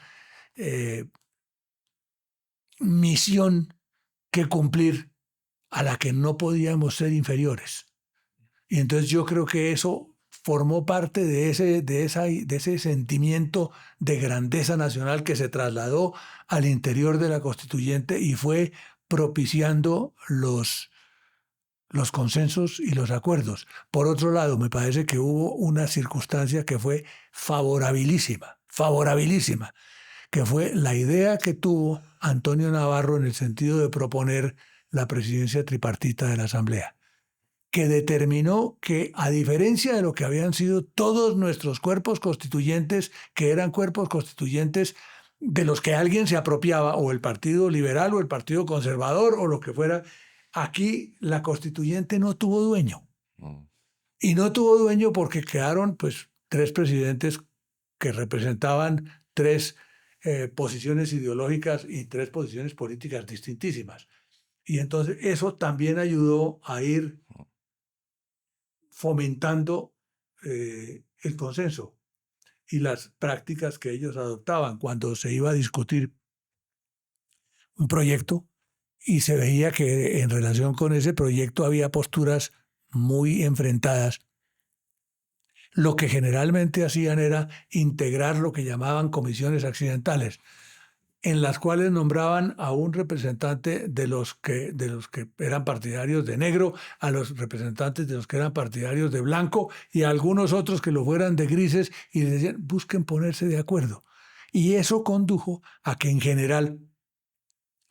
misión que cumplir a la que no podíamos ser inferiores. Y entonces yo creo que eso formó parte de ese sentimiento de grandeza nacional que se trasladó al interior de la constituyente y fue propiciando los consensos y los acuerdos. Por otro lado, me parece que hubo una circunstancia que fue favorabilísima, que fue la idea que tuvo Antonio Navarro en el sentido de proponer la presidencia tripartita de la Asamblea, que determinó que, a diferencia de lo que habían sido todos nuestros cuerpos constituyentes, que eran cuerpos constituyentes de los que alguien se apropiaba, o el Partido Liberal o el Partido Conservador o lo que fuera, aquí la constituyente no tuvo dueño. Y no tuvo dueño porque quedaron pues tres presidentes que representaban tres posiciones ideológicas y tres posiciones políticas distintísimas. Y entonces eso también ayudó a ir fomentando el consenso y las prácticas que ellos adoptaban cuando se iba a discutir un proyecto y se veía que en relación con ese proyecto había posturas muy enfrentadas. Lo que generalmente hacían era integrar lo que llamaban comisiones accidentales, en las cuales nombraban a un representante de los que eran partidarios de negro, a los representantes de los que eran partidarios de blanco y a algunos otros que lo fueran de grises, y les decían, busquen ponerse de acuerdo. Y eso condujo a que en general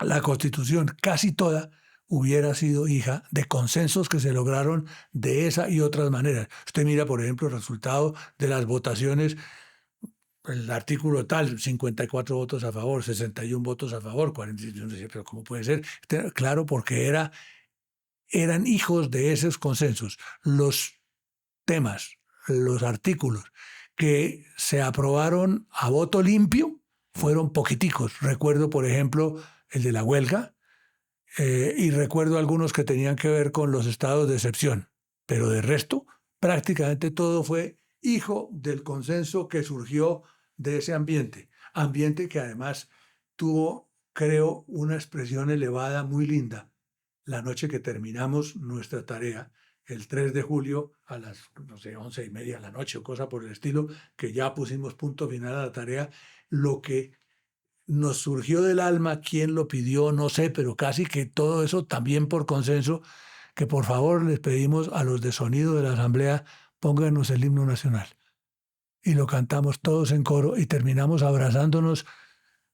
la Constitución, casi toda, hubiera sido hija de consensos que se lograron de esa y otras maneras. Usted mira, por ejemplo, el resultado de las votaciones. El artículo tal, 54 votos a favor, 61 votos a favor, 41, pero ¿cómo puede ser? Claro, porque eran hijos de esos consensos. Los temas, los artículos que se aprobaron a voto limpio fueron poquiticos. Recuerdo, por ejemplo, el de la huelga, y recuerdo algunos que tenían que ver con los estados de excepción. Pero de resto, prácticamente todo fue hijo del consenso que surgió de ese ambiente que además tuvo, creo, una expresión elevada muy linda. La noche que terminamos nuestra tarea, el 3 de julio a las, no sé, 11:30 de la noche o cosa por el estilo, que ya pusimos punto final a la tarea, lo que nos surgió del alma, quién lo pidió, no sé, pero casi que todo eso también por consenso, que por favor les pedimos a los de sonido de la Asamblea, pónganos el himno nacional. Y lo cantamos todos en coro y terminamos abrazándonos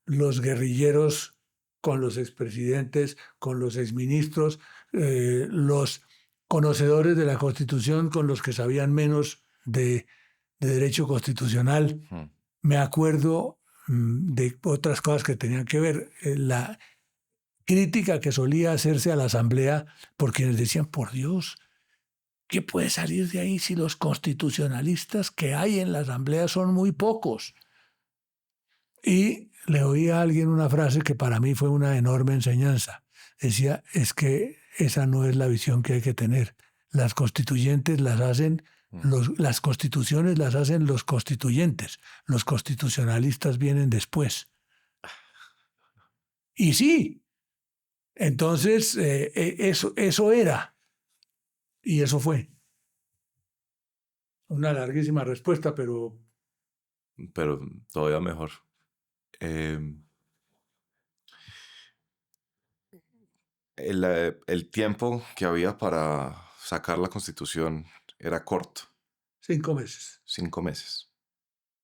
los guerrilleros con los expresidentes, con los exministros, los conocedores de la Constitución con los que sabían menos de derecho constitucional. Me acuerdo de otras cosas que tenían que ver. La crítica que solía hacerse a la Asamblea por quienes decían, por Dios, ¿qué puede salir de ahí si los constitucionalistas que hay en la Asamblea son muy pocos? Y le oí a alguien una frase que para mí fue una enorme enseñanza. Decía, es que esa no es la visión que hay que tener. Las constituyentes las hacen, las constituciones las hacen los constituyentes. Los constitucionalistas vienen después. Y sí, entonces eso era. Y eso fue. Una larguísima respuesta, pero
todavía mejor. El tiempo que había para sacar la Constitución era corto.
5 meses.
5 meses.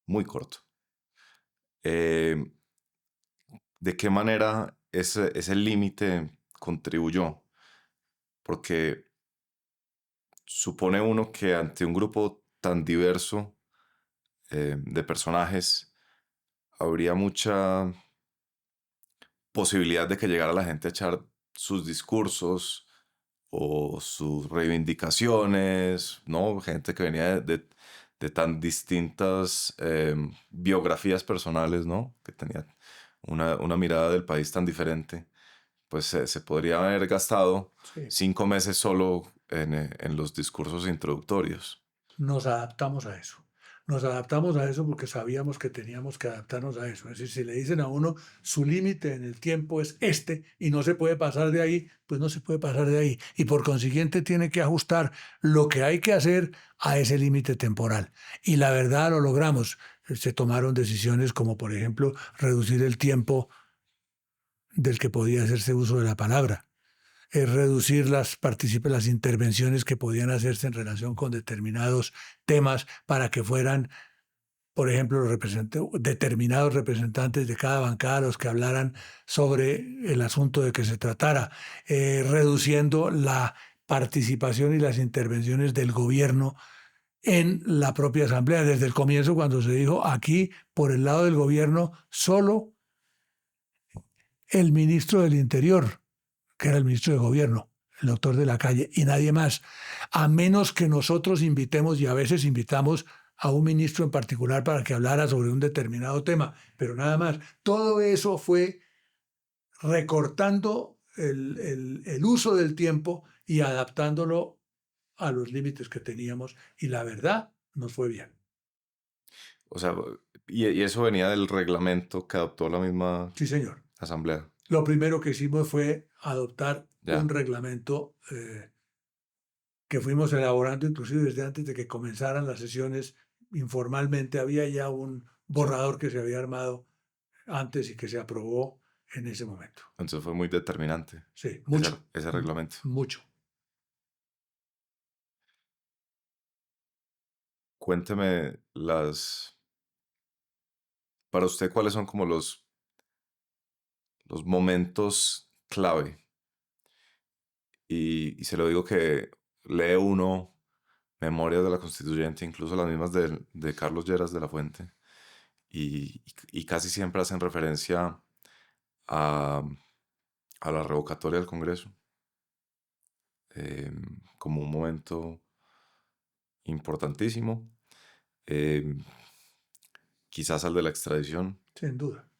Muy corto. Eh, ¿De qué manera ese límite contribuyó? Porque supone uno que ante un grupo tan diverso de personajes, habría mucha posibilidad de que llegara la gente a echar sus discursos o sus reivindicaciones, ¿no? Gente que venía de tan distintas biografías personales, ¿no? Que tenía una mirada del país tan diferente, pues se podría haber gastado
Sí.
5 meses solo en los discursos introductorios.
Nos adaptamos a eso. Nos adaptamos a eso porque sabíamos que teníamos que adaptarnos a eso. Es decir, si le dicen a uno su límite en el tiempo es este y no se puede pasar de ahí, pues no se puede pasar de ahí. Y por consiguiente tiene que ajustar lo que hay que hacer a ese límite temporal. Y la verdad lo logramos. Se tomaron decisiones como, por ejemplo, reducir el tiempo del que podía hacerse uso de la palabra, reducir las intervenciones que podían hacerse en relación con determinados temas para que fueran, por ejemplo, determinados representantes de cada bancada los que hablaran sobre el asunto de que se tratara, reduciendo la participación y las intervenciones del gobierno en la propia asamblea. Desde el comienzo, cuando se dijo aquí, por el lado del gobierno, solo el ministro del Interior, que era el ministro de Gobierno, el doctor de la Calle, y nadie más, a menos que nosotros invitemos, y a veces invitamos a un ministro en particular para que hablara sobre un determinado tema, pero nada más. Todo eso fue recortando el uso del tiempo y adaptándolo a los límites que teníamos, y la verdad nos fue bien.
O sea, y eso venía del reglamento que adoptó la misma
Sí, señor.
asamblea.
Lo primero que hicimos fue adoptar un
Ya.
reglamento que fuimos elaborando inclusive desde antes de que comenzaran las sesiones informalmente. Había ya un borrador que se había armado antes y que se aprobó en ese momento.
Entonces fue muy determinante
Sí,
ese,
mucho,
ese reglamento.
mucho.
Cuénteme para usted, ¿cuáles son como los momentos clave? Y se lo digo que lee uno memorias de la Constituyente, incluso las mismas de Carlos Lleras de la Fuente, y casi siempre hacen referencia a, a la revocatoria del Congreso como un momento importantísimo. em, Quizás al de la extradición.
Sin duda.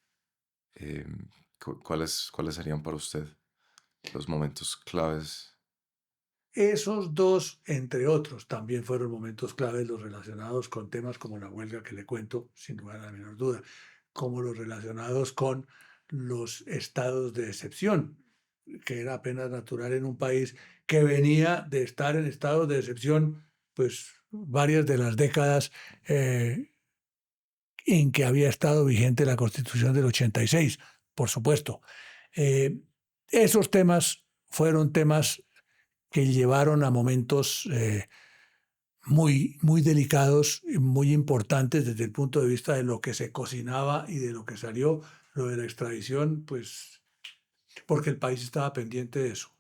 ¿Cuáles serían para usted los momentos claves?
Esos dos, entre otros, también fueron momentos claves los relacionados con temas como la huelga que le cuento, sin lugar a la menor duda, como los relacionados con los estados de excepción, que era apenas natural en un país que venía de estar en estados de excepción, pues varias de las décadas en que había estado vigente la Constitución del 86, por supuesto. Eh, Esos temas fueron temas que llevaron a momentos muy delicados y muy importantes desde el punto de vista de lo que se cocinaba y de lo que salió. Lo de la extradición, pues porque el país estaba pendiente de eso,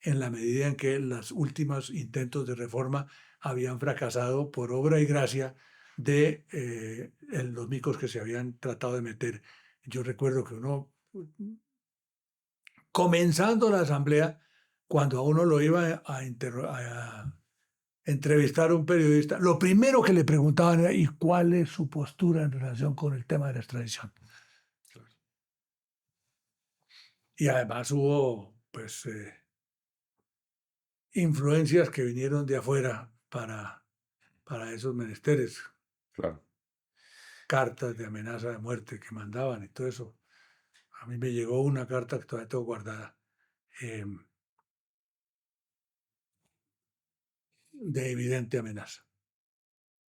en la medida en que los últimos intentos de reforma habían fracasado por obra y gracia de los micos que se habían tratado de meter. Yo recuerdo que uno, comenzando la asamblea, cuando a uno lo iba a entrevistar a un periodista, lo primero que le preguntaban era: ¿y cuál es su postura en relación con el tema de la extradición? Y además hubo, pues, influencias que vinieron de afuera para esos menesteres,
Claro.
cartas de amenaza de muerte que mandaban y todo eso. A mí me llegó una carta que todavía tengo guardada, eh, de evidente amenaza.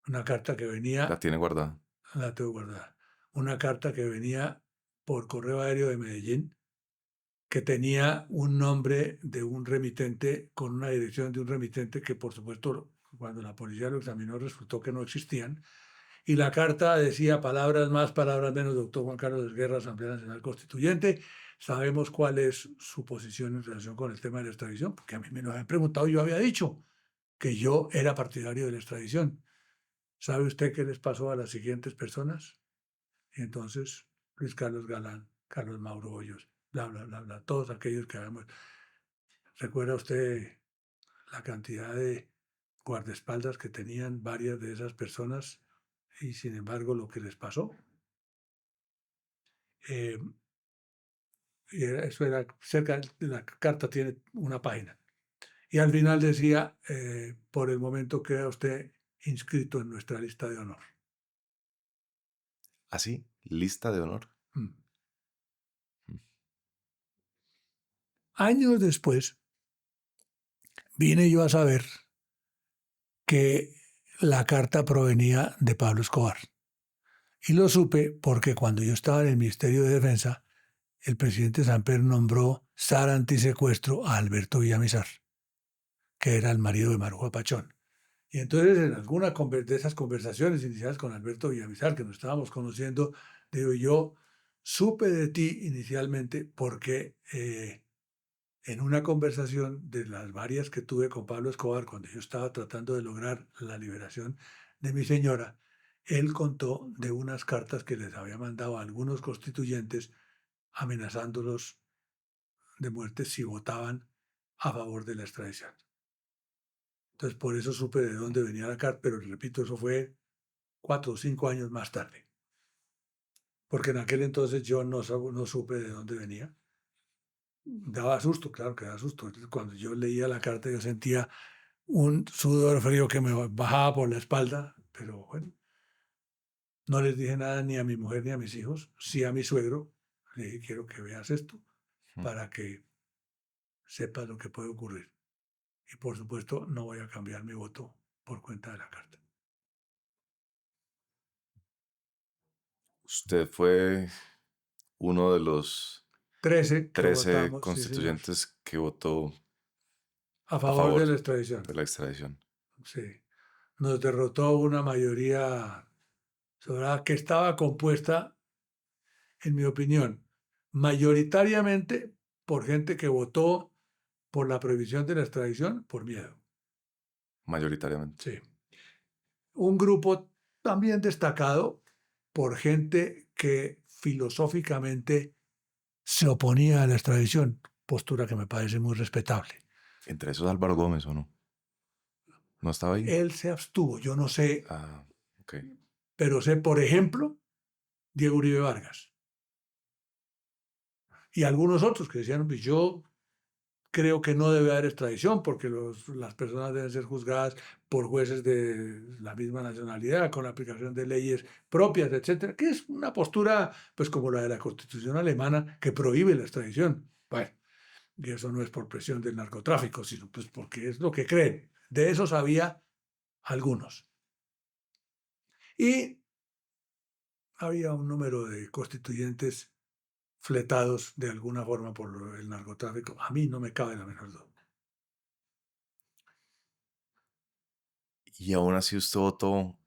Una carta que
La
venía,
tiene guardada.
la tengo guardada, una carta que venía por correo aéreo de Medellín, que tenía un nombre de un remitente con una dirección de un remitente que, por supuesto, cuando la policía lo examinó resultó que no existían, Y la carta decía palabras más, palabras menos, doctor Juan Carlos Guerra, Asamblea Nacional Constituyente. Sabemos cuál es su posición en relación con el tema de la extradición, porque a mí me lo habían preguntado y yo había dicho que yo era partidario de la extradición. ¿Sabe usted qué les pasó a las siguientes personas? Y entonces, Luis Carlos Galán, Carlos Mauro Hoyos, bla, bla, bla, bla, todos aquellos que habíamos... ¿Recuerda usted la cantidad de guardaespaldas que tenían varias de esas personas y sin embargo lo que les pasó? Eh, eso era cerca de la carta, tiene una página. Y al final decía, por el momento queda usted inscrito en nuestra lista de honor.
¿Así? ¿Lista de honor?
Mm. Años después, vine yo a saber que la carta provenía de Pablo Escobar. Y lo supe porque cuando yo estaba en el Ministerio de Defensa, el presidente Samper nombró SAR antisecuestro a Alberto Villamizar, que era el marido de Maruja Pachón. Y entonces en alguna de esas conversaciones iniciadas con Alberto Villamizar, que nos estábamos conociendo, digo, yo supe de ti inicialmente porque en una conversación de las varias que tuve con Pablo Escobar cuando yo estaba tratando de lograr la liberación de mi señora, él contó de unas cartas que les había mandado a algunos constituyentes amenazándolos de muerte si votaban a favor de la extradición. Entonces, por eso supe de dónde venía la carta, pero repito, eso fue 4 o 5 años más tarde. Porque en aquel entonces yo no supe de dónde venía. Daba susto, claro que daba susto. Entonces, cuando yo leía la carta, yo sentía un sudor frío que me bajaba por la espalda, pero bueno, no les dije nada ni a mi mujer ni a mis hijos, sí a mi suegro. Le dije, quiero que veas esto para que sepas lo que puede ocurrir. Y por supuesto, no voy a cambiar mi voto por cuenta de la carta.
Usted fue uno de los
13 que
13
votamos,
constituyentes
sí,
que votó
a
a
favor de la extradición.
de la extradición.
Sí. Nos derrotó una mayoría soberana que estaba compuesta, en mi opinión, mayoritariamente por gente que votó por la prohibición de la extradición por miedo.
Mayoritariamente.
Sí. Un grupo también destacado por gente que filosóficamente se oponía a la extradición, postura que me parece muy respetable.
¿Entre esos Álvaro Gómez o no? ¿No estaba ahí?
Él se abstuvo, yo no sé,
ok.
pero sé, por ejemplo, Diego Uribe Vargas. Y algunos otros que decían, pues yo creo que no debe haber extradición porque las personas deben ser juzgadas por jueces de la misma nacionalidad, con la aplicación de leyes propias, etcétera, que es una postura, pues como la de la Constitución alemana, que prohíbe la extradición. Bueno, y eso no es por presión del narcotráfico, sino pues porque es lo que creen. De esos había algunos. Y había un número de constituyentes fletados de alguna forma por el narcotráfico. A mí no me cabe la menor duda.
Y aún así usted votó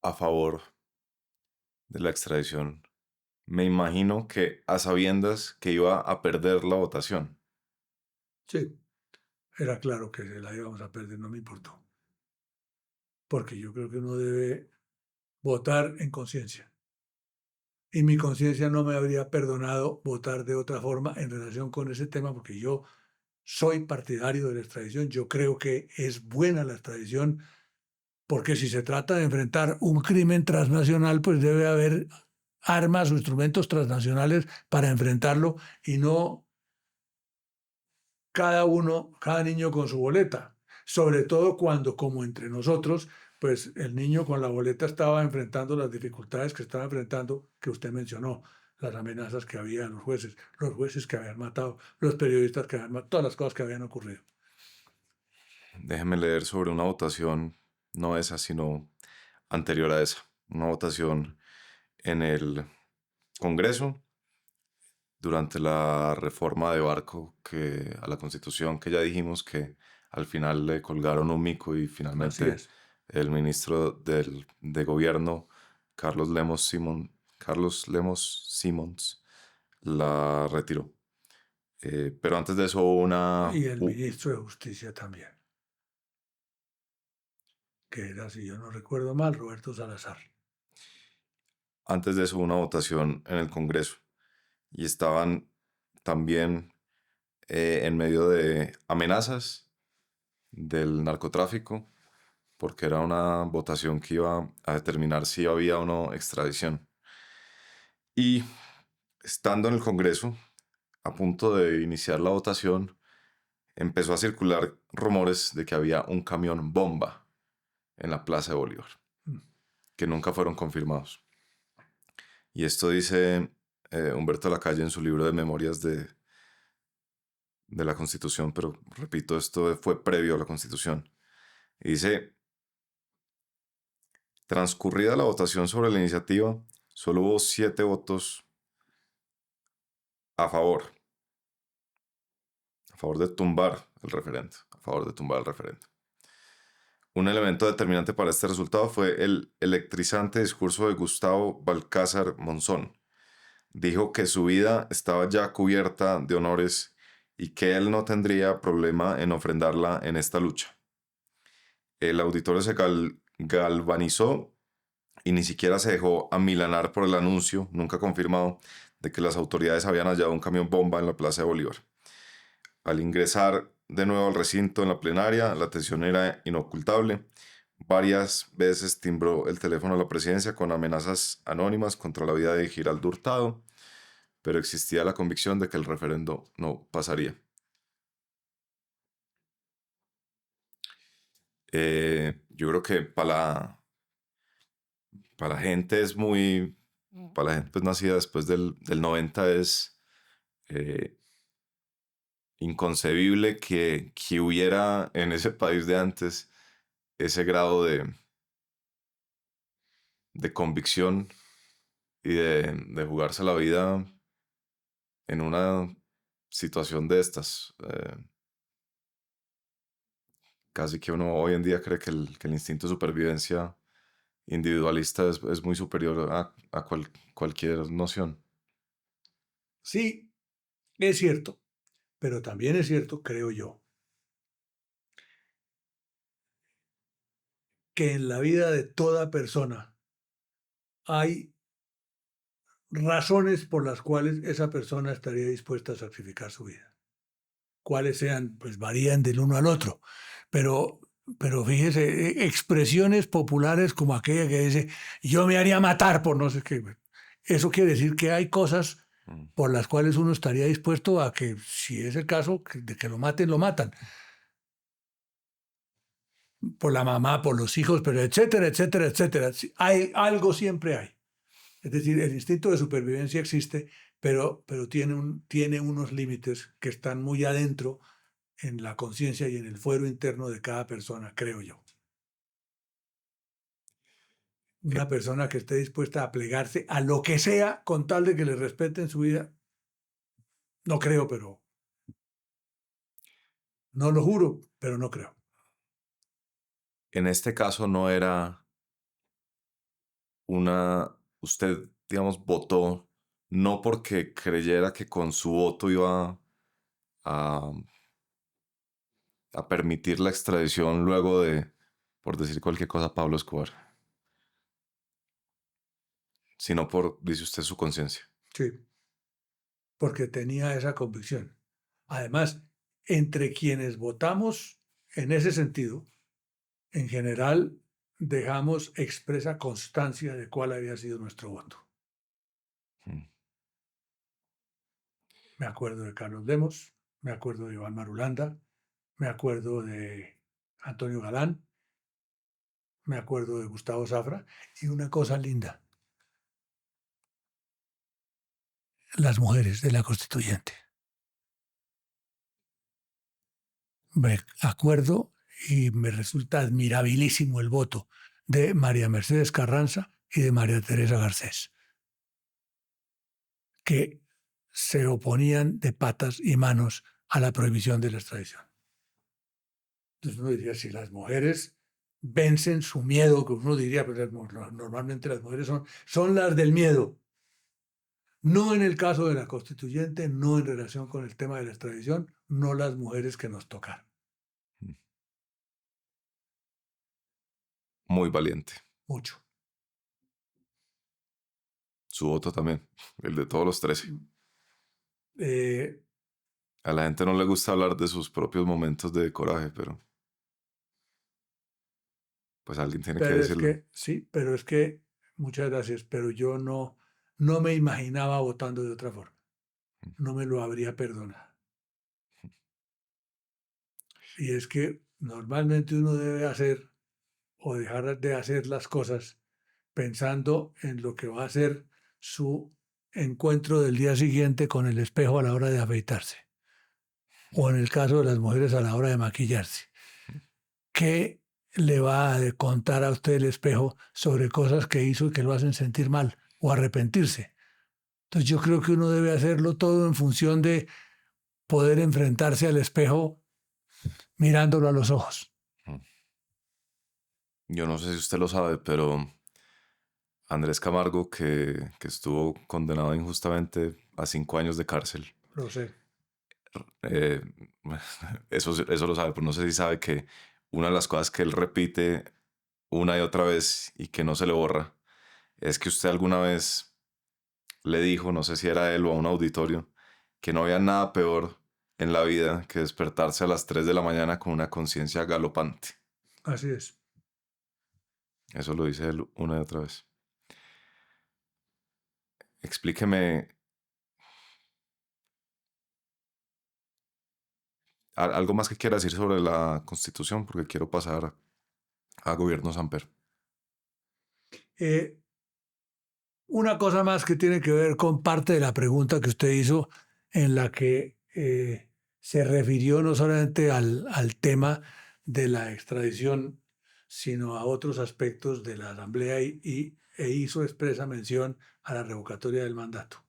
a favor de la extradición. Me imagino que a sabiendas que iba a perder la votación.
Sí, era claro que la íbamos a perder, no me importó. Porque yo creo que uno debe votar en conciencia. Y mi conciencia no me habría perdonado votar de otra forma en relación con ese tema, porque yo soy partidario de la extradición. Yo creo que es buena la extradición, porque si se trata de enfrentar un crimen transnacional, pues debe haber armas o instrumentos transnacionales para enfrentarlo y no cada niño con su boleta. Sobre todo cuando, como entre nosotros, pues el niño con la boleta estaba enfrentando las dificultades que estaba enfrentando, que usted mencionó, las amenazas que había a los jueces que habían matado, los periodistas que habían matado, todas las cosas que habían ocurrido.
Déjeme leer sobre una votación, no esa, sino anterior a esa. Una votación en el Congreso durante la reforma de Barco a la Constitución, que ya dijimos que al final le colgaron un mico y finalmente el ministro de gobierno Carlos Lemos Simons la retiró. Pero antes de eso hubo
Y el ministro de Justicia también, que era, si yo no recuerdo mal, Roberto Salazar.
Antes de eso hubo una votación en el Congreso y estaban también en medio de amenazas del narcotráfico, porque era una votación que iba a determinar si había o no extradición. Y estando en el Congreso, a punto de iniciar la votación, empezó a circular rumores de que había un camión bomba en la Plaza de Bolívar, que nunca fueron confirmados. Y esto dice Humberto Lacalle en su libro de Memorias de la Constitución, pero repito, esto fue previo a la Constitución. Y dice, transcurrida la votación sobre la iniciativa, solo hubo 7 votos a favor de tumbar el referendo, Un elemento determinante para este resultado fue el electrizante discurso de Gustavo Balcázar Monzón. Dijo que su vida estaba ya cubierta de honores y que él no tendría problema en ofrendarla en esta lucha. El auditorio se galvanizó y ni siquiera se dejó amilanar por el anuncio, nunca confirmado, de que las autoridades habían hallado un camión bomba en la Plaza de Bolívar. Al ingresar de nuevo al recinto en la plenaria, la tensión era inocultable. Varias veces timbró el teléfono a la presidencia con amenazas anónimas contra la vida de Giraldo Hurtado, pero existía la convicción de que el referendo no pasaría. Yo creo que para la gente es muy, para la gente pues, nacida después del 90 es inconcebible que hubiera en ese país de antes ese grado de convicción y de jugarse la vida en una situación de estas. Casi que uno hoy en día cree que el instinto de supervivencia individualista es muy superior a cualquier noción.
Sí, es cierto, pero también es cierto, creo yo, que en la vida de toda persona hay razones por las cuales esa persona estaría dispuesta a sacrificar su vida. Cuáles sean, pues varían del uno al otro, pero, pero fíjese, expresiones populares como aquella que dice, yo me haría matar por no sé qué. Eso quiere decir que hay cosas por las cuales uno estaría dispuesto a que, si es el caso, de que lo maten, lo matan. Por la mamá, por los hijos, pero etcétera, etcétera, etcétera. Hay, algo siempre hay. Es decir, el instinto de supervivencia existe, pero tiene unos límites que están muy adentro en la conciencia y en el fuero interno de cada persona, creo yo. Una persona que esté dispuesta a plegarse a lo que sea con tal de que le respeten su vida, no creo, pero no lo juro, pero no creo.
En este caso no era usted, digamos, votó no porque creyera que con su voto iba a, a permitir la extradición luego de, por decir cualquier cosa, Pablo Escobar, sino por, dice usted, su conciencia.
Sí, porque tenía esa convicción. Además, entre quienes votamos en ese sentido, en general dejamos expresa constancia de cuál había sido nuestro voto. Me acuerdo de Carlos Lemos, me acuerdo de Iván Marulanda, me acuerdo de Antonio Galán, me acuerdo de Gustavo Zafra, y una cosa linda, las mujeres de la constituyente. Me acuerdo y me resulta admirabilísimo el voto de María Mercedes Carranza y de María Teresa Garcés, que se oponían de patas y manos a la prohibición de la extradición. Entonces uno diría, si las mujeres vencen su miedo, que uno diría, pero normalmente las mujeres son las del miedo. No en el caso de la constituyente, no en relación con el tema de la extradición, no las mujeres que nos tocaron.
Muy valiente.
Mucho.
Su voto también, el de todos los 13.
Eh,
A la gente no le gusta hablar de sus propios momentos de coraje, pero pues alguien tiene que
pero es
decirlo.
que, sí, pero es que, muchas gracias, pero yo no me imaginaba votando de otra forma. No me lo habría perdonado. Y es que normalmente uno debe hacer o dejar de hacer las cosas pensando en lo que va a ser su encuentro del día siguiente con el espejo a la hora de afeitarse, o en el caso de las mujeres a la hora de maquillarse. ¿Qué le va a contar a usted el espejo sobre cosas que hizo y que lo hacen sentir mal o arrepentirse? Entonces yo creo que uno debe hacerlo todo en función de poder enfrentarse al espejo mirándolo a los ojos.
Yo no sé si usted lo sabe, pero Andrés Camargo, que estuvo condenado injustamente a 5 años de cárcel,
Lo sé.
eh, eso lo sabe, pero no sé si sabe que una de las cosas que él repite una y otra vez y que no se le borra es que usted alguna vez le dijo, no sé si era a él o a un auditorio, que no había nada peor en la vida que despertarse a las 3 de la mañana con una conciencia galopante.
Así es.
Eso lo dice él una y otra vez. Explíqueme algo más que quiera decir sobre la Constitución, porque quiero pasar a Gobierno Samper.
Eh, una cosa más que tiene que ver con parte de la pregunta que usted hizo, en la que se refirió no solamente al tema de la extradición, sino a otros aspectos de la Asamblea e hizo expresa mención a la revocatoria del mandato.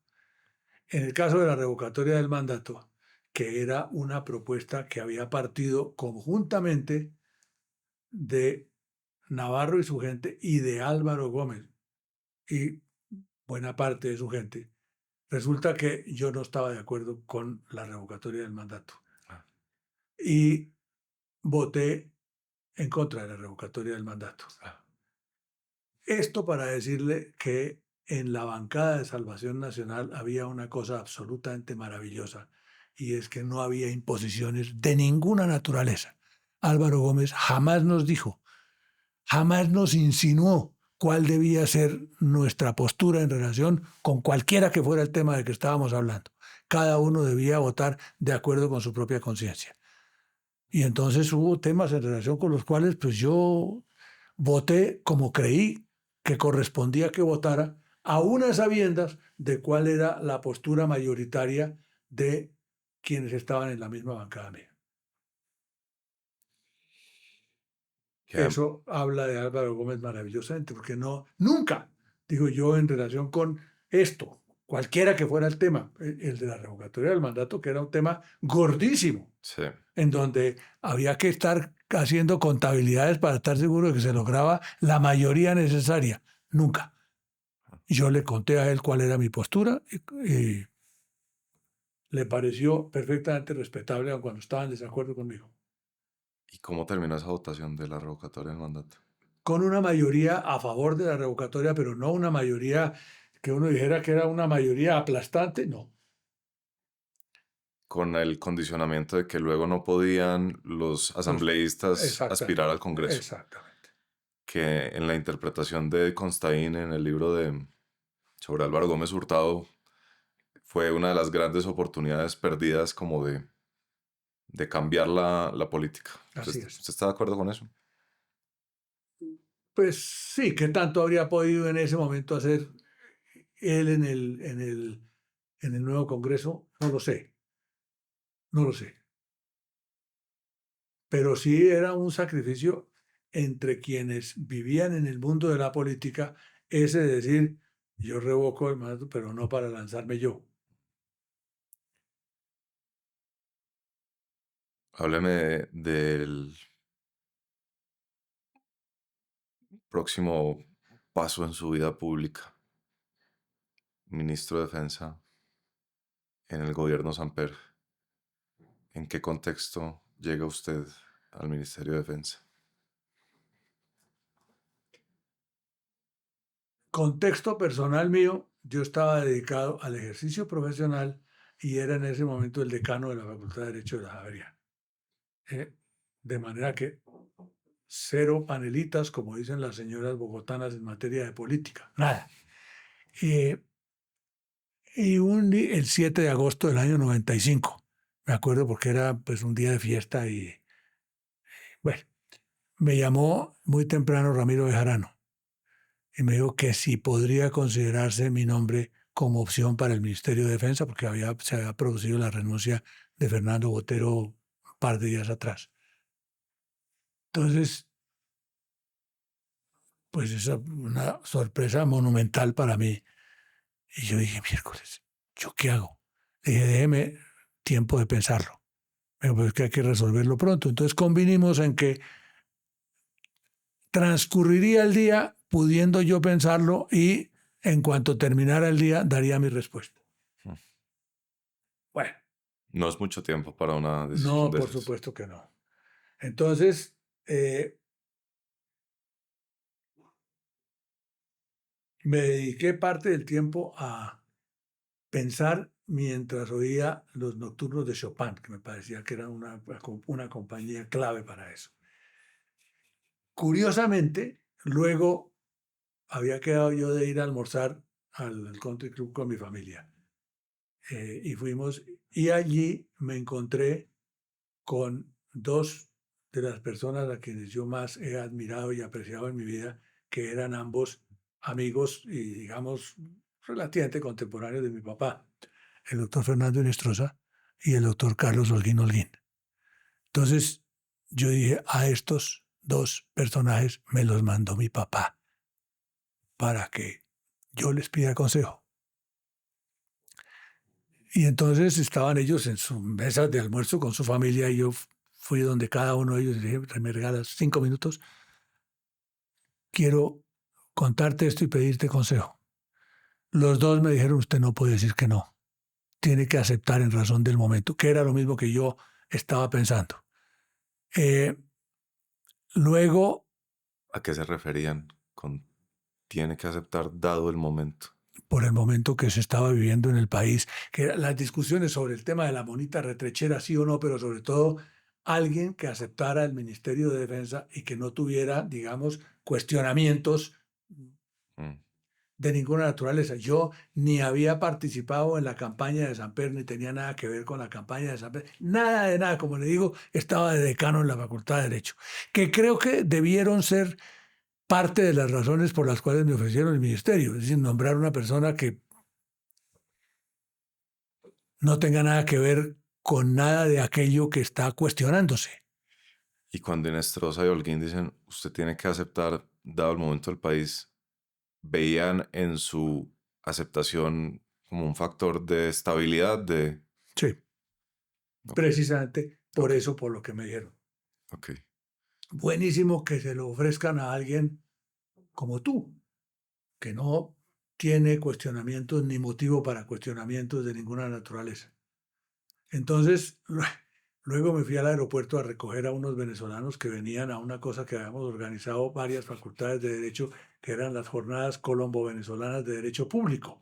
En el caso de la revocatoria del mandato, que era una propuesta que había partido conjuntamente de Navarro y su gente y de Álvaro Gómez y buena parte de su gente, resulta que yo no estaba de acuerdo con la revocatoria del mandato
Ah.
y voté en contra de la revocatoria del mandato. Esto para decirle que en la bancada de Salvación Nacional había una cosa absolutamente maravillosa y es que no había imposiciones de ninguna naturaleza. Álvaro Gómez jamás nos dijo, jamás nos insinuó cuál debía ser nuestra postura en relación con cualquiera que fuera el tema de que estábamos hablando. Cada uno debía votar de acuerdo con su propia conciencia. Y entonces hubo temas en relación con los cuales pues yo voté como creí que correspondía que votara, aún a sabiendas de cuál era la postura mayoritaria de quienes estaban en la misma bancada mía.
Que,
Eso habla de Álvaro Gómez maravillosamente, porque nunca, digo yo, en relación con esto, cualquiera que fuera el tema, el de la revocatoria del mandato, que era un tema gordísimo,
sí.
en donde había que estar haciendo contabilidades para estar seguro de que se lograba la mayoría necesaria. Nunca. Yo le conté a él cuál era mi postura y le pareció perfectamente respetable aun cuando estaba en desacuerdo conmigo.
¿Y cómo terminó esa votación de la revocatoria del mandato?
Con una mayoría a favor de la revocatoria, pero no una mayoría que uno dijera que era una mayoría aplastante, no.
Con el condicionamiento de que luego no podían los asambleístas aspirar
Exactamente,
al Congreso,
exactamente.
que en la interpretación de Constaín en el libro sobre Álvaro Gómez Hurtado fue una de las grandes oportunidades perdidas como de cambiar la política.
Así
¿Usted,
es.
usted está de acuerdo con eso?
Pues sí, ¿qué tanto habría podido en ese momento hacer él en el nuevo Congreso? No lo sé, no lo sé. Pero sí era un sacrificio entre quienes vivían en el mundo de la política, ese de decir, yo revoco el mandato, pero no para lanzarme yo.
Hábleme del próximo paso en su vida pública? Ministro de Defensa en el gobierno Samper. ¿En qué contexto llega usted al Ministerio de Defensa?
Contexto personal mío, yo estaba dedicado al ejercicio profesional y era en ese momento el decano de la Facultad de Derecho de la Javeriana. De manera que cero panelitas, como dicen las señoras bogotanas en materia de política, nada. El 7 de agosto del año 95, me acuerdo porque era pues un día de fiesta y bueno, me llamó muy temprano Ramiro Bejarano y me dijo que si podría considerarse mi nombre como opción para el Ministerio de Defensa, porque se había producido la renuncia de Fernando Botero un par de días atrás. Entonces, pues es una sorpresa monumental para mí. Y yo dije, miércoles, ¿yo qué hago? Le dije, déjeme tiempo de pensarlo. Pero pues es que hay que resolverlo pronto. Entonces convinimos en que transcurriría el día pudiendo yo pensarlo y en cuanto terminara el día daría mi respuesta. Bueno.
No es mucho tiempo para una decisión
No,
de
por
esas.
supuesto que no. Entonces, me dediqué parte del tiempo a pensar mientras oía los nocturnos de Chopin, que me parecía que era una compañía clave para eso. Curiosamente, luego había quedado yo de ir a almorzar al country club con mi familia. Y fuimos, y allí me encontré con dos de las personas a quienes yo más he admirado y apreciado en mi vida, que eran ambos amigos y, digamos, relativamente contemporáneos de mi papá, el doctor Fernando Inestrosa y el doctor Carlos Holguín Holguín. Entonces, yo dije, a estos dos personajes me los mandó mi papá para que yo les pida consejo. Y entonces estaban ellos en su mesa de almuerzo con su familia y yo fui donde cada uno de ellos y dije, me regalas 5 minutos, quiero contarte esto y pedirte consejo. Los dos me dijeron, usted no puede decir que no, tiene que aceptar en razón del momento, que era lo mismo que yo estaba pensando. Luego...
¿A qué se referían con tiene que aceptar dado el momento?
Por el momento que se estaba viviendo en el país, que las discusiones sobre el tema de la monita retrechera, sí o no, pero sobre todo alguien que aceptara el Ministerio de Defensa y que no tuviera, digamos, cuestionamientos de ninguna naturaleza. Yo ni había participado en la campaña de Samper, ni tenía nada que ver con la campaña de Samper, nada de nada, como le digo, estaba de decano en la Facultad de Derecho, que creo que debieron ser parte de las razones por las cuales me ofrecieron el ministerio, es decir, nombrar una persona que no tenga nada que ver con nada de aquello que está cuestionándose.
Y cuando Inestrosa y Holguín dicen, usted tiene que aceptar, dado el momento del país, ¿veían en su aceptación como un factor de estabilidad?
Sí,
Okay.
Precisamente por eso, por lo que me dijeron.
Okay.
Buenísimo que se lo ofrezcan a alguien como tú, que no tiene cuestionamientos ni motivo para cuestionamientos de ninguna naturaleza. Entonces, luego me fui al aeropuerto a recoger a unos venezolanos que venían a una cosa que habíamos organizado varias facultades de Derecho, que eran las jornadas colombo-venezolanas de Derecho Público.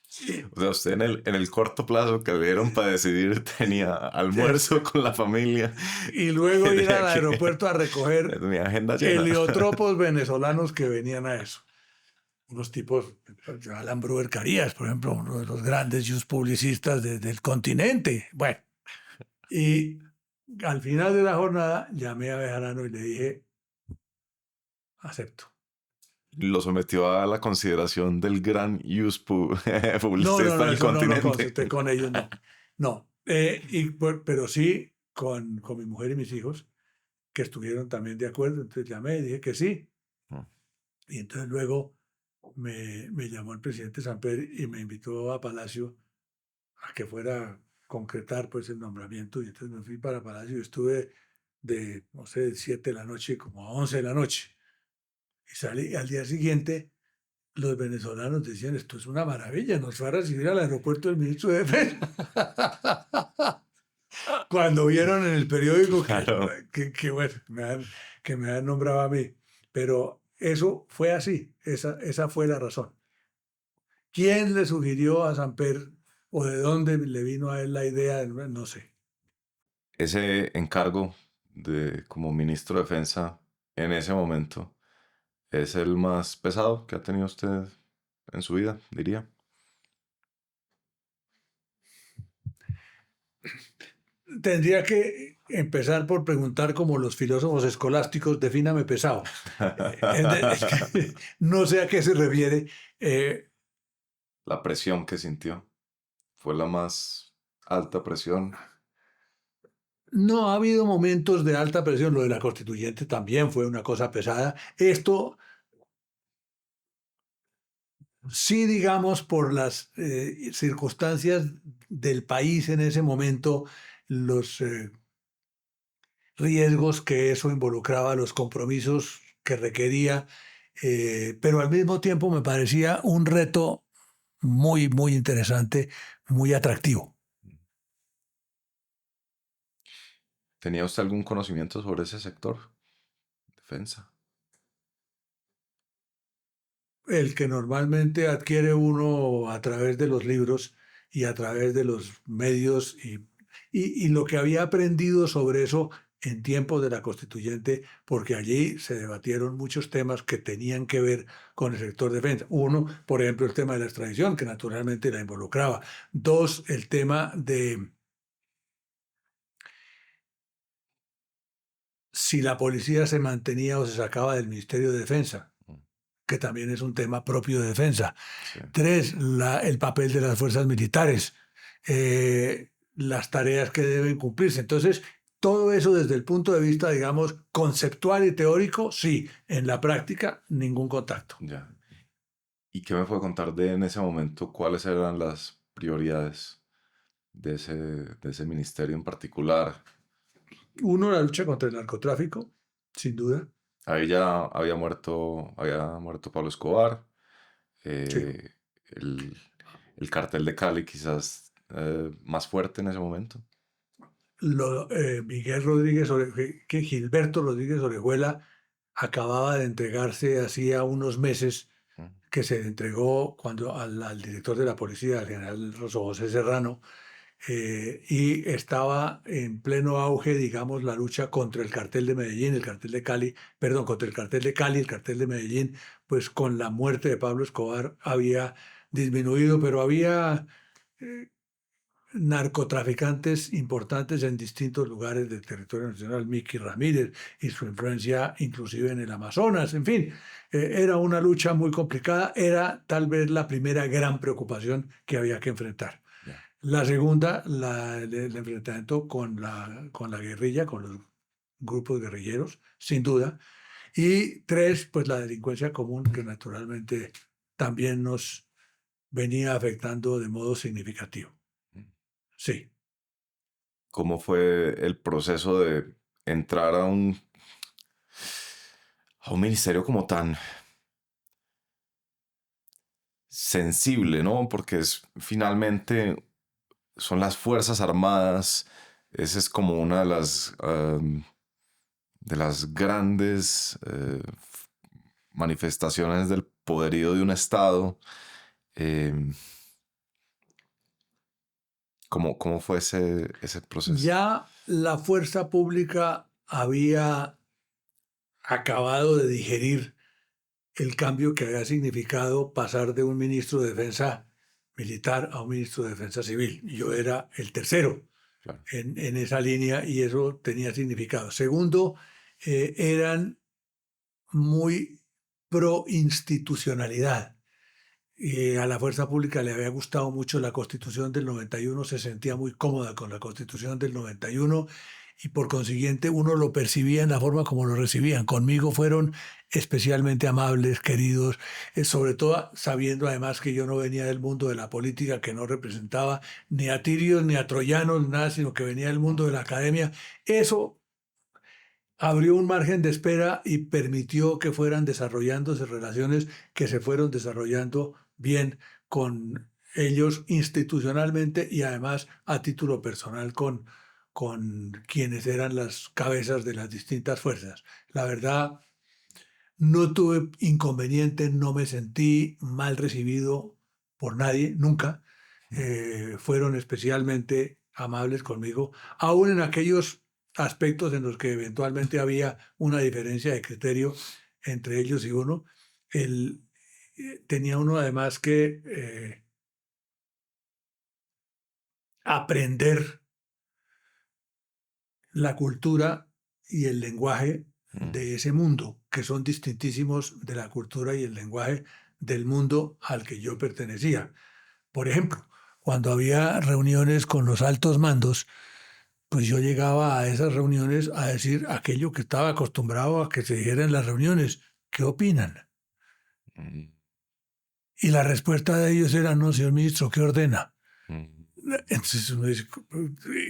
Sí. O sea, usted en el corto plazo que le dieron para decidir tenía almuerzo con la familia.
Y luego ir al aeropuerto a recoger
mi agenda llena.
heliotropos venezolanos que venían a eso. Unos tipos, Alan Brewer Carías, por ejemplo, uno de los grandes publicistas del continente. Bueno, y al final de la jornada llamé a Bejarano y le dije, acepto.
Lo sometió a la consideración del gran publicista del continente.
No consulté con ellos, no. No, pero sí con mi mujer y mis hijos, que estuvieron también de acuerdo. Entonces llamé y dije que sí. Y entonces luego me llamó el presidente Samper y me invitó a Palacio a que fuera a concretar pues el nombramiento. Y entonces me fui para Palacio y estuve de, no sé, 7 de la noche como a 11 de la noche. Y salí, al día siguiente los venezolanos decían, esto es una maravilla, nos fue a recibir al aeropuerto el ministro de Defensa. Cuando vieron en el periódico
Claro.
que bueno, que me han nombrado a mí. Pero eso fue así, esa fue la razón. ¿Quién le sugirió a Samper o de dónde le vino a él la idea? No sé.
Ese encargo de como ministro de Defensa en ese momento es el más pesado que ha tenido usted en su vida, diría.
Tendría que empezar por preguntar como los filósofos escolásticos, defíname pesado. No sé a qué se refiere.
La presión que sintió fue la más alta presión.
No ha habido momentos de alta presión. Lo de la constituyente también fue una cosa pesada. Esto sí, digamos, por las circunstancias del país en ese momento, los riesgos que eso involucraba, los compromisos que requería, pero al mismo tiempo me parecía un reto muy, muy interesante, muy atractivo.
¿Tenía usted algún conocimiento sobre ese sector? Defensa.
El que normalmente adquiere uno a través de los libros y a través de los medios y lo que había aprendido sobre eso en tiempos de la constituyente, porque allí se debatieron muchos temas que tenían que ver con el sector defensa. Uno, por ejemplo, el tema de la extradición, que naturalmente la involucraba. Dos, el tema de si la policía se mantenía o se sacaba del Ministerio de Defensa,
Mm,
que también es un tema propio de defensa.
sí.
Tres, el papel de las fuerzas militares, las tareas que deben cumplirse. Entonces, todo eso desde el punto de vista, digamos, conceptual y teórico, sí. En la práctica, ningún contacto.
Ya. ¿Y qué me puede contar de en ese momento cuáles eran las prioridades de ese ministerio en particular?
Uno, la lucha contra el narcotráfico, sin duda.
Ahí ya había muerto Pablo Escobar,
Sí.
eh, el, el cartel de Cali quizás más fuerte en ese momento.
Miguel Rodríguez, que Gilberto Rodríguez Orejuela acababa de entregarse hacía unos meses,
Mm,
que se entregó al director de la policía, al general José Serrano, y estaba en pleno auge, digamos, la lucha contra el cartel de Medellín, el cartel de Cali, perdón, contra el cartel de Cali, el cartel de Medellín, pues con la muerte de Pablo Escobar había disminuido, pero había eh, narcotraficantes importantes en distintos lugares del territorio nacional, Miki Ramírez y su influencia inclusive en el Amazonas, en fin, era una lucha muy complicada, era tal vez la primera gran preocupación que había que enfrentar.
ya.
La segunda, el enfrentamiento con la guerrilla, con los grupos guerrilleros, sin duda. Y tres, pues la delincuencia común, que naturalmente también nos venía afectando de modo significativo.
Mm.
Sí.
¿Cómo fue el proceso de entrar a un ministerio como tan sensible, ¿no? Porque es finalmente son las Fuerzas Armadas. Esa es como una de las grandes manifestaciones del poderío de un Estado. Em, ¿Cómo fue ese proceso?
Ya la fuerza pública había acabado de digerir el cambio que había significado pasar de un ministro de defensa militar a un ministro de defensa civil. Yo era el tercero
Claro.
en esa línea y eso tenía significado. Segundo, eran muy pro institucionalidad. A la fuerza pública le había gustado mucho la Constitución del 91, se sentía muy cómoda con la Constitución del 91 y por consiguiente uno lo percibía en la forma como lo recibían. Conmigo fueron especialmente amables, queridos, sobre todo sabiendo además que yo no venía del mundo de la política, que no representaba ni a tirios ni a troyanos, nada, sino que venía del mundo de la academia. Eso abrió un margen de espera y permitió que fueran desarrollándose relaciones que se fueron desarrollando bien con ellos institucionalmente y además a título personal con quienes eran las cabezas de las distintas fuerzas. La verdad, no tuve inconveniente, no me sentí mal recibido por nadie, nunca. Fueron especialmente amables conmigo, aún en aquellos aspectos en los que eventualmente había una diferencia de criterio entre ellos y uno. El, Tenía uno además que aprender la cultura y el lenguaje de ese mundo, que son distintísimos de la cultura y el lenguaje del mundo al que yo pertenecía. Por ejemplo, cuando había reuniones con los altos mandos, pues yo llegaba a esas reuniones a decir aquello que estaba acostumbrado a que se dijera en las reuniones. ¿Qué opinan?
Mm,
Y la respuesta de ellos era, no, señor ministro, ¿qué ordena?
mm.
Entonces uno dice,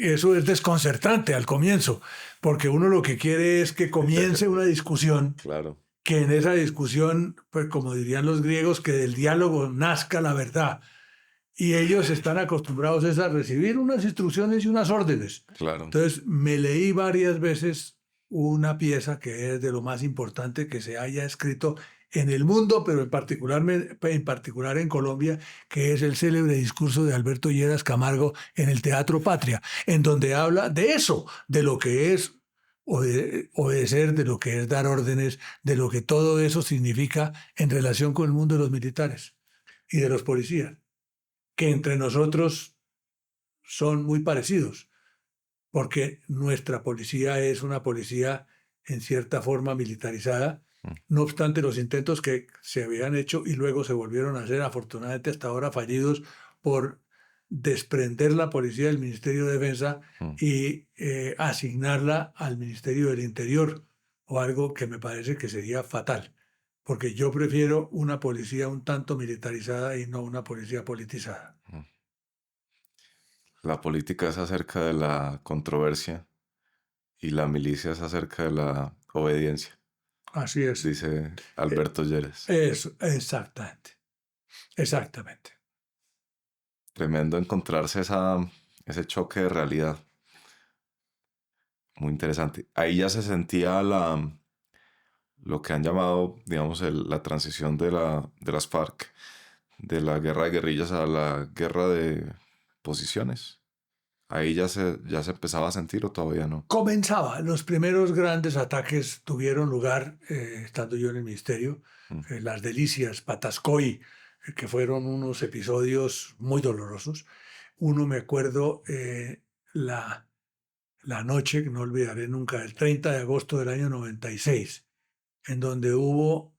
eso es desconcertante al comienzo, porque uno lo que quiere es que comience una discusión,
Claro.
que en esa discusión, pues como dirían los griegos, que del diálogo nazca la verdad. Y ellos están acostumbrados es a recibir unas instrucciones y unas órdenes.
Claro.
Entonces me leí varias veces una pieza que es de lo más importante que se haya escrito en el mundo, pero en particular en Colombia, que es el célebre discurso de Alberto Lleras Camargo en el Teatro Patria, en donde habla de eso, de lo que es obedecer, de lo que es dar órdenes, de lo que todo eso significa en relación con el mundo de los militares y de los policías, que entre nosotros son muy parecidos, porque nuestra policía es una policía en cierta forma militarizada, no obstante los intentos que se habían hecho y luego se volvieron a hacer, afortunadamente hasta ahora fallidos, por desprender la policía del Ministerio de Defensa
Mm.
y asignarla al Ministerio del Interior, o algo que me parece que sería fatal, porque yo prefiero una policía un tanto militarizada y no una policía politizada.
La política es acerca de la controversia y la milicia es acerca de la obediencia,
Así es.
dice Alberto Lleras.
Eso, exactamente. Exactamente.
Tremendo encontrarse ese choque de realidad. Muy interesante. Ahí ya se sentía lo que han llamado, digamos, la transición de las FARC, de la guerra de guerrillas a la guerra de posiciones. Ahí ya se empezaba a sentir o todavía no.
Comenzaba, los primeros grandes ataques tuvieron lugar estando yo en el ministerio,
Mm.
Las Delicias, Patascoy, que fueron unos episodios muy dolorosos. Uno me acuerdo la noche, que no olvidaré nunca, el 30 de agosto del año 96, en donde hubo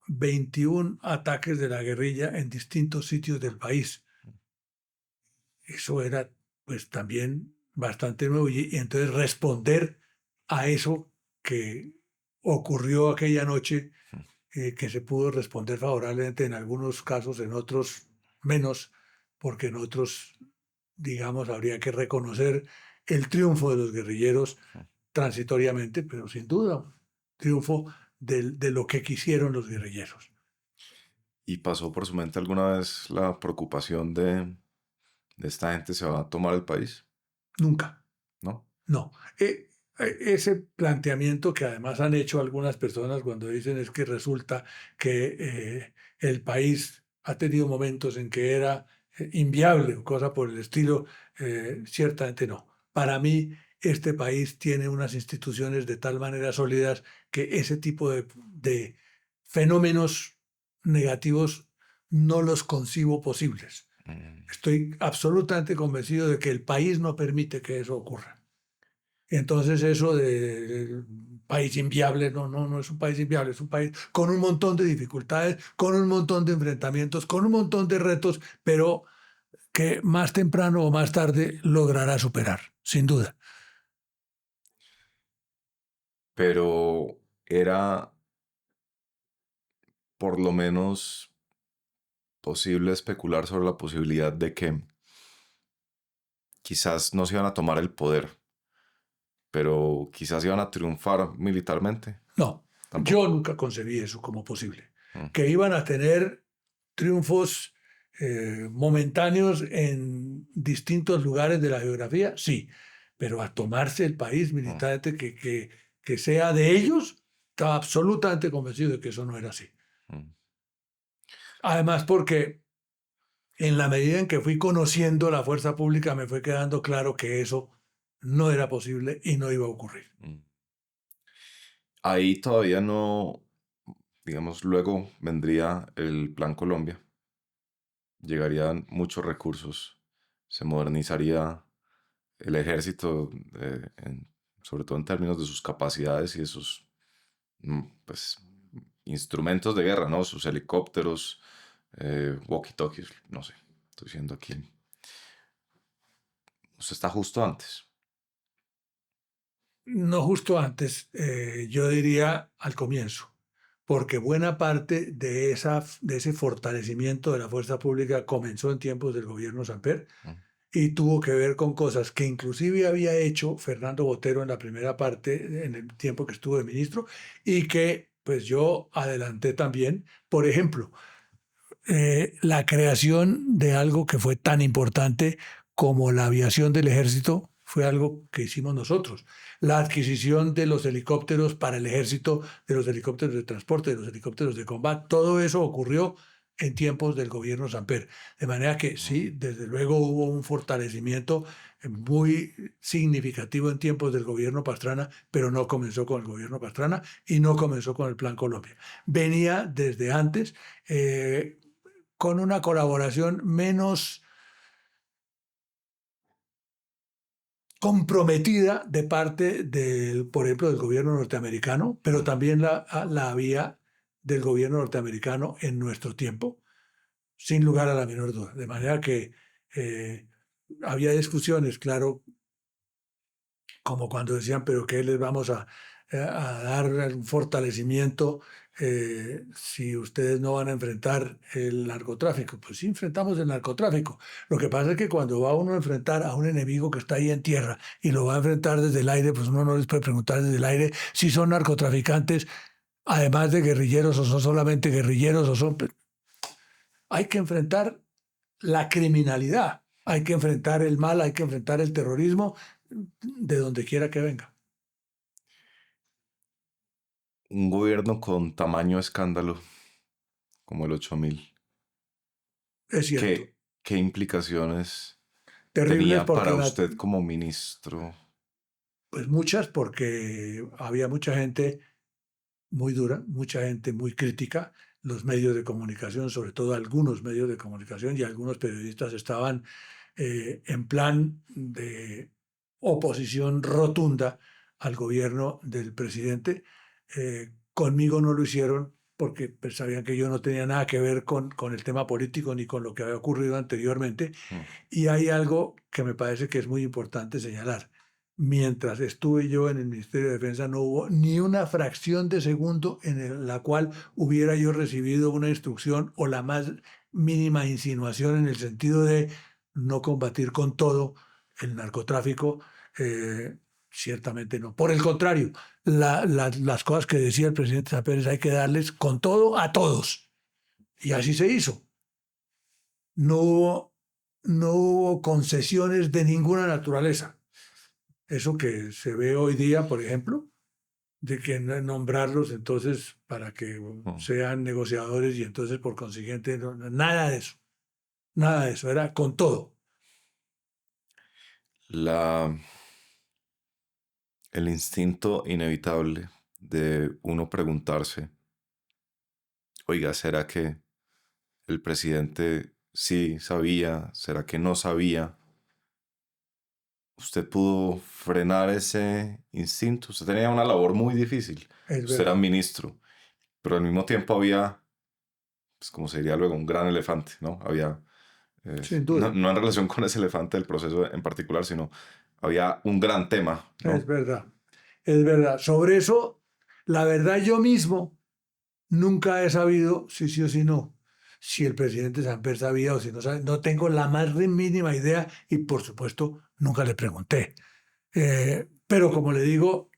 21 ataques de la guerrilla en distintos sitios del país. Eso era pues también bastante nuevo y entonces responder a eso que ocurrió aquella noche, que se pudo responder favorablemente en algunos casos, en otros menos, porque en otros, digamos, habría que reconocer el triunfo de los guerrilleros transitoriamente, pero sin duda, triunfo de lo que quisieron los guerrilleros.
¿Y pasó por su mente alguna vez la preocupación de esta gente se va a tomar el país?
Nunca.
¿No?
No, ese planteamiento que además han hecho algunas personas cuando dicen es que resulta que el país ha tenido momentos en que era inviable o cosa por el estilo, ciertamente no. Para mí, este país tiene unas instituciones de tal manera sólidas que ese tipo de fenómenos negativos no los concibo posibles.
Mm.
Estoy absolutamente convencido de que el país no permite que eso ocurra. Entonces eso de país inviable, no es un país inviable, es un país con un montón de dificultades, con un montón de enfrentamientos, con un montón de retos, pero que más temprano o más tarde logrará superar, sin duda.
Pero era por lo menos posible especular sobre la posibilidad de que quizás no se iban a tomar el poder, pero quizás iban a triunfar militarmente.
No,
Tampoco.
yo nunca concebí eso como posible. Que iban a tener triunfos momentáneos en distintos lugares de la geografía, sí, pero a tomarse el país militarmente, que sea de ellos, estaba absolutamente convencido de que eso no era así. Además, porque en la medida en que fui conociendo la fuerza pública, me fue quedando claro que eso no era posible y no iba a ocurrir.
Ahí todavía no, digamos, luego vendría el Plan Colombia. Llegarían muchos recursos, se modernizaría el ejército, sobre todo en términos de sus capacidades y de sus pues, instrumentos de guerra, ¿no? Sus helicópteros, walkie-talkies, no sé, estoy diciendo aquí. Usted está justo antes.
No justo antes, yo diría al comienzo, porque buena parte de ese fortalecimiento de la fuerza pública comenzó en tiempos del gobierno Samper y tuvo que ver con cosas que inclusive había hecho Fernando Botero en la primera parte, en el tiempo que estuvo de ministro, y que pues yo adelanté también. Por ejemplo, la creación de algo que fue tan importante como la aviación del ejército fue algo que hicimos nosotros. La adquisición de los helicópteros para el ejército, de los helicópteros de transporte, de los helicópteros de combate, todo eso ocurrió en tiempos del gobierno Samper. De manera que sí, desde luego hubo un fortalecimiento muy significativo en tiempos del gobierno Pastrana, pero no comenzó con el gobierno Pastrana y no comenzó con el Plan Colombia. Venía desde antes, con una colaboración menos comprometida de parte, por ejemplo, del gobierno norteamericano, pero también la había del gobierno norteamericano en nuestro tiempo, sin lugar a la menor duda. De manera que había discusiones, claro, como cuando decían, pero ¿qué les vamos a dar un fortalecimiento si ustedes no van a enfrentar el narcotráfico? Pues sí, enfrentamos el narcotráfico. Lo que pasa es que cuando va uno a enfrentar a un enemigo que está ahí en tierra y lo va a enfrentar desde el aire, pues uno no les puede preguntar desde el aire si son narcotraficantes, además de guerrilleros, o son solamente guerrilleros, o son... Hay que enfrentar la criminalidad, hay que enfrentar el mal, hay que enfrentar el terrorismo, de donde quiera que venga.
Un gobierno con tamaño escándalo, como el 8000.
Es cierto.
¿Qué implicaciones
Terribles
tenía para usted como ministro?
Pues muchas, porque había mucha gente muy dura, mucha gente muy crítica. Los medios de comunicación, sobre todo algunos medios de comunicación y algunos periodistas estaban en plan de oposición rotunda al gobierno del presidente. Conmigo no lo hicieron porque pues, sabían que yo no tenía nada que ver con el tema político ni con lo que había ocurrido anteriormente. Y hay algo que me parece que es muy importante señalar. Mientras estuve yo en el Ministerio de Defensa no hubo ni una fracción de segundo en la cual hubiera yo recibido una instrucción o la más mínima insinuación en el sentido de no combatir con todo el narcotráfico. Ciertamente no. Por el contrario, las cosas que decía el presidente Sápez hay que darles con todo a todos. Y así se hizo. No hubo concesiones de ninguna naturaleza. Eso que se ve hoy día, por ejemplo, de que nombrarlos entonces para que sean negociadores y entonces por consiguiente nada de eso. Nada de eso, era con todo.
El instinto inevitable de uno preguntarse, oiga, ¿será que el presidente sí sabía? ¿Será que no sabía? ¿Usted pudo frenar ese instinto? Usted tenía una labor muy difícil. Usted era ministro, pero al mismo tiempo había, pues como se diría luego, un gran elefante, ¿no? Había,
sin duda.
No en relación con ese elefante del proceso en particular, sino había un gran tema, ¿no?
Es verdad, es verdad. Sobre eso, la verdad yo mismo nunca he sabido si sí o si no. Si el presidente Samper sabía o si no sabía, no tengo la más mínima idea y por supuesto nunca le pregunté. Pero como le digo,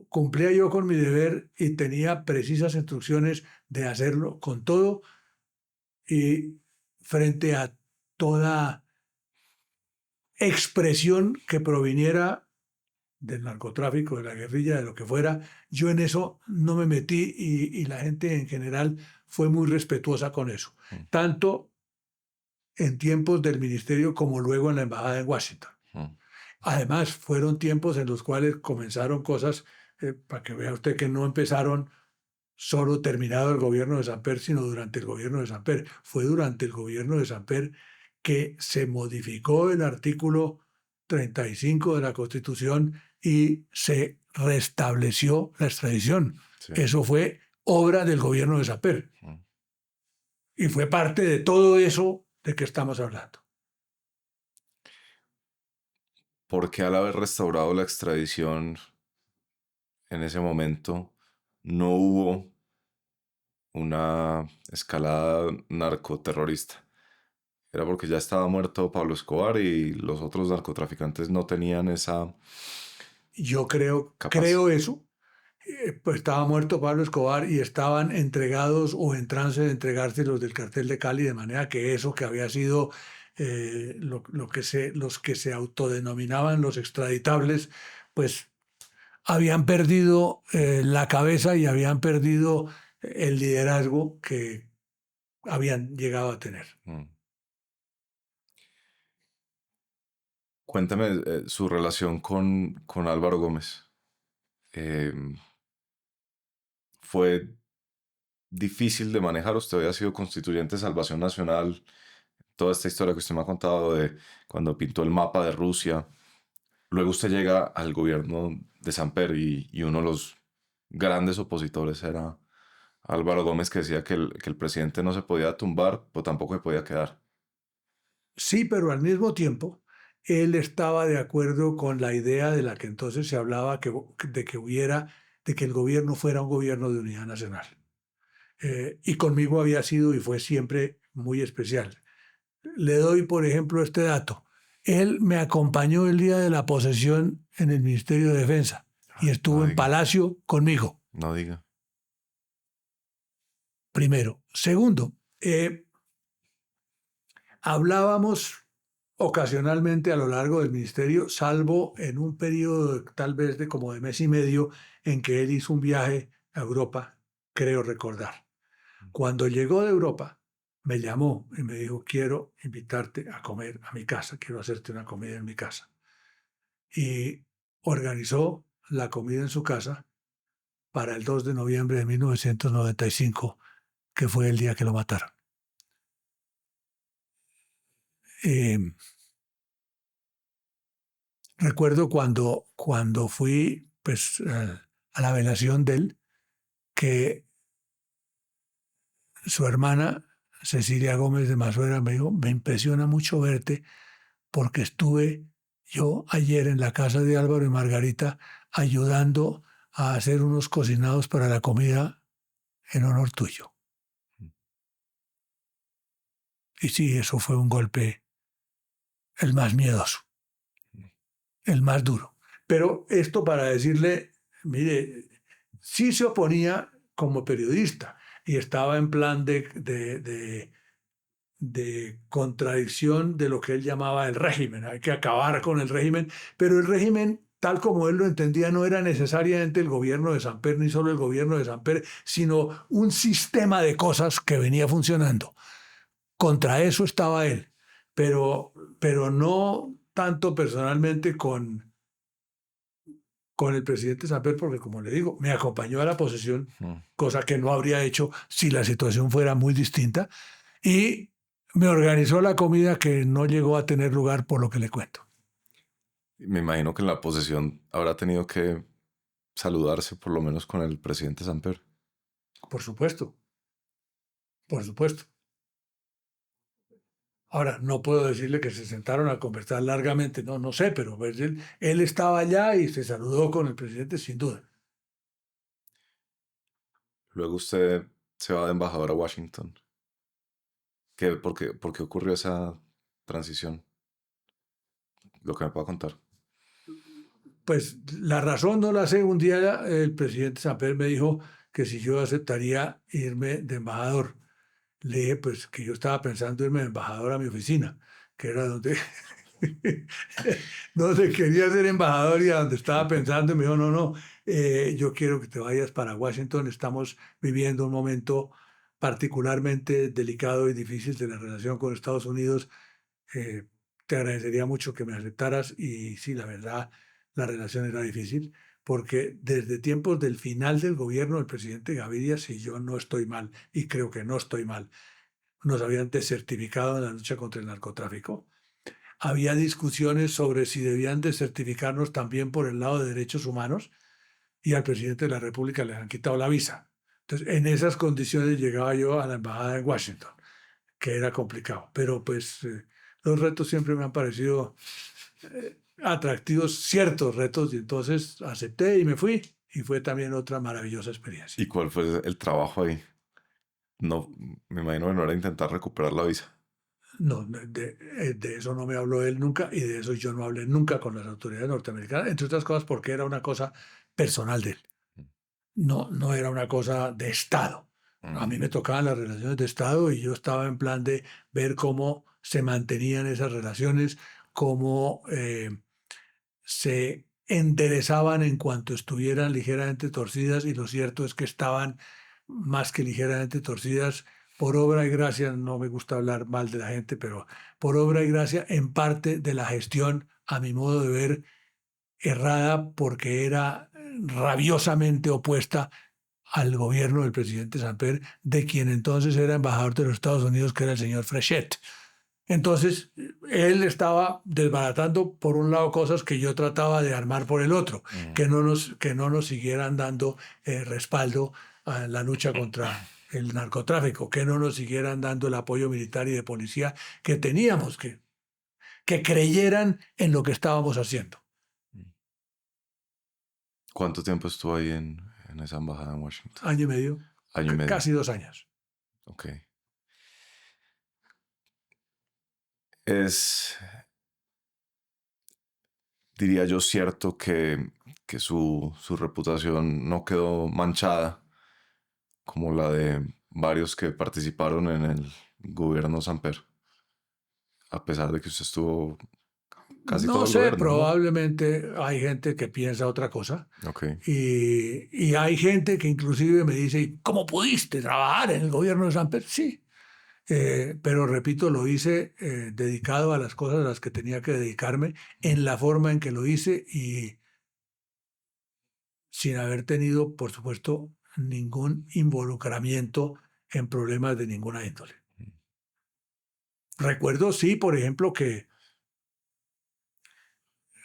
cumplía yo con mi deber y tenía precisas instrucciones de hacerlo con todo y frente a toda expresión que proviniera del narcotráfico, de la guerrilla, de lo que fuera, yo en eso no me metí y la gente en general fue muy respetuosa con eso,
Mm,
tanto en tiempos del ministerio como luego en la embajada en Washington.
mm.
Además, fueron tiempos en los cuales comenzaron cosas, para que vea usted que no empezaron solo terminado el gobierno de Samper, sino durante el gobierno de Samper. Fue durante el gobierno de Samper que se modificó el artículo 35 de la Constitución y se restableció la extradición.
Sí.
Eso fue obra del gobierno de Samper.
Mm.
Y fue parte de todo eso de que estamos hablando.
¿Por qué al haber restaurado la extradición en ese momento no hubo una escalada narcoterrorista? ¿Era porque ya estaba muerto Pablo Escobar y los otros narcotraficantes no tenían esa
Yo creo
capacidad?
eso. Pues estaba muerto Pablo Escobar y estaban entregados o en trance de entregarse los del cartel de Cali, de manera que eso que había sido los que se autodenominaban los extraditables, pues habían perdido la cabeza y habían perdido el liderazgo que habían llegado a tener.
Mm. Cuéntame su relación con Álvaro Gómez. Eh, ¿Fue difícil de manejar? Usted había sido constituyente de Salvación Nacional. Toda esta historia que usted me ha contado de cuando pintó el mapa de Rusia. Luego usted llega al gobierno de Samper y uno de los grandes opositores era Álvaro Gómez, que decía que el presidente no se podía tumbar, pero tampoco se podía quedar.
Sí, pero al mismo tiempo, él estaba de acuerdo con la idea de la que entonces se hablaba de que el gobierno fuera un gobierno de unidad nacional. Y conmigo había sido y fue siempre muy especial. Le doy, por ejemplo, este dato. Él me acompañó el día de la posesión en el Ministerio de Defensa y estuvo
No
en
diga,
Palacio conmigo,
no diga.
primero. Segundo, hablábamos ocasionalmente a lo largo del ministerio, salvo en un periodo tal vez de como de mes y medio en que él hizo un viaje a Europa, creo recordar. Cuando llegó de Europa, me llamó y me dijo, quiero invitarte a comer a mi casa, quiero hacerte una comida en mi casa. Y organizó la comida en su casa para el 2 de noviembre de 1995, que fue el día que lo mataron. Eh, Recuerdo cuando fui pues, a la velación de él, que su hermana Cecilia Gómez de Mazuera me dijo, me impresiona mucho verte porque estuve yo ayer en la casa de Álvaro y Margarita ayudando a hacer unos cocinados para la comida en honor tuyo. Y sí, eso fue un golpe el más miedoso, el más duro. Pero esto para decirle, mire, sí se oponía como periodista y estaba en plan de contradicción de lo que él llamaba el régimen. Hay que acabar con el régimen, pero el régimen, tal como él lo entendía, no era necesariamente el gobierno de Samper, ni solo el gobierno de Samper, sino un sistema de cosas que venía funcionando. Contra eso estaba él, pero no tanto personalmente con el presidente Samper, porque como le digo, me acompañó a la posesión,
Mm.
cosa que no habría hecho si la situación fuera muy distinta, y me organizó la comida que no llegó a tener lugar por lo que le cuento.
Me imagino que en la posesión habrá tenido que saludarse por lo menos con el presidente Samper.
Por supuesto, por supuesto. Ahora, no puedo decirle que se sentaron a conversar largamente, no, no sé, pero pues, él estaba allá y se saludó con el presidente sin duda.
Luego usted se va de embajador a Washington. ¿Por qué ocurrió esa transición? Lo que me pueda contar.
Pues la razón no la sé. Un día el presidente Samper me dijo que si yo aceptaría irme de embajador. Le dije pues que yo estaba pensando irme de embajador a mi oficina, que era donde, donde quería ser embajador y a donde estaba pensando. Y me dijo, no, no, yo quiero que te vayas para Washington. Estamos viviendo un momento particularmente delicado y difícil de la relación con Estados Unidos. eh, Te agradecería mucho que me aceptaras. Y sí, la verdad, la relación era difícil, porque desde tiempos del final del gobierno del presidente Gaviria, si yo no estoy mal, y creo que no estoy mal, nos habían desertificado en la lucha contra el narcotráfico. Había discusiones sobre si debían desertificarnos también por el lado de derechos humanos, y al presidente de la República le han quitado la visa. Entonces, en esas condiciones llegaba yo a la embajada en Washington, que era complicado. Pero pues los retos siempre me han parecido atractivos, ciertos retos, y entonces acepté y me fui. Y fue también otra maravillosa experiencia.
¿Y cuál fue el trabajo ahí? No, me imagino que no era intentar recuperar la visa.
No, de eso no me habló él nunca, y de eso yo no hablé nunca con las autoridades norteamericanas, entre otras cosas porque era una cosa personal de él. No, no era una cosa de Estado. A mí me tocaban las relaciones de Estado y yo estaba en plan de ver cómo se mantenían esas relaciones, cómo se enderezaban en cuanto estuvieran ligeramente torcidas, y lo cierto es que estaban más que ligeramente torcidas por obra y gracia. No me gusta hablar mal de la gente, pero por obra y gracia en parte de la gestión, a mi modo de ver, errada, porque era rabiosamente opuesta al gobierno del presidente Samper, de quien entonces era embajador de los Estados Unidos, que era el señor Frechette. Entonces, él estaba desbaratando por un lado cosas que yo trataba de armar por el otro, que no nos siguieran dando respaldo a la lucha contra el narcotráfico, que no nos siguieran dando el apoyo militar y de policía que teníamos, que creyeran en lo que estábamos haciendo.
¿Cuánto tiempo estuvo ahí en esa embajada en Washington?
Año y medio,
Año y medio.
casi 2 años.
Ok. Es, diría yo, cierto que su reputación no quedó manchada como la de varios que participaron en el gobierno Samper, a pesar de que usted estuvo casi todo
No
el
sé,
gobierno, ¿no?
probablemente hay gente que piensa otra cosa.
Ok.
Y hay gente que inclusive me dice, ¿cómo pudiste trabajar en el gobierno de Samper? Sí, pero repito, lo hice dedicado a las cosas a las que tenía que dedicarme, en la forma en que lo hice, y sin haber tenido, por supuesto, ningún involucramiento en problemas de ninguna índole. Recuerdo, sí, por ejemplo, que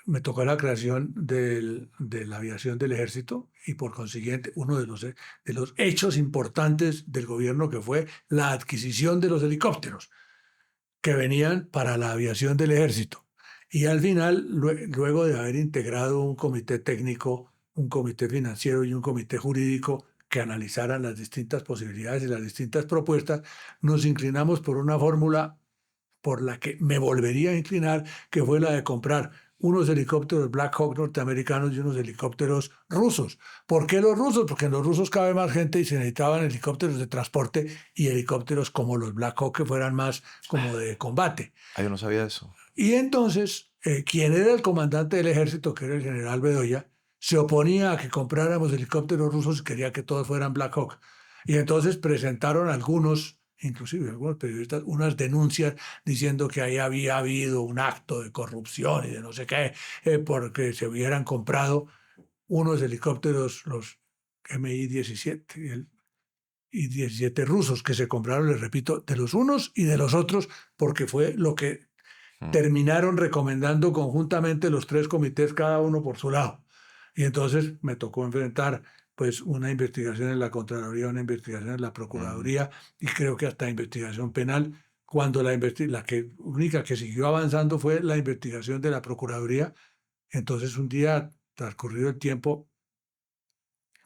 me tocó la creación de la aviación del ejército, y por consiguiente uno de los hechos importantes del gobierno, que fue la adquisición de los helicópteros que venían para la aviación del ejército. Y al final, luego de haber integrado un comité técnico, un comité financiero y un comité jurídico que analizaran las distintas posibilidades y las distintas propuestas, nos inclinamos por una fórmula por la que me volvería a inclinar, que fue la de comprar unos helicópteros Black Hawk norteamericanos y unos helicópteros rusos. ¿Por qué los rusos? Porque en los rusos cabe más gente y se necesitaban helicópteros de transporte y helicópteros como los Black Hawk, que fueran más como de combate.
Ah, yo no sabía eso.
Y entonces, quien era el comandante del ejército, que era el general Bedoya, se oponía a que compráramos helicópteros rusos y quería que todos fueran Black Hawk. Y entonces presentaron algunos, inclusive algunos periodistas, unas denuncias diciendo que ahí había habido un acto de corrupción y de no sé qué, porque se hubieran comprado unos helicópteros, los Mi-17 y 17 rusos, que se compraron, les repito, de los unos y de los otros, porque fue lo que terminaron recomendando conjuntamente los 3 comités, cada uno por su lado. Y entonces me tocó enfrentar pues una investigación en la Contraloría, una investigación en la Procuraduría, y creo que hasta investigación penal, cuando la única que siguió avanzando fue la investigación de la Procuraduría. Entonces un día, transcurrido el tiempo,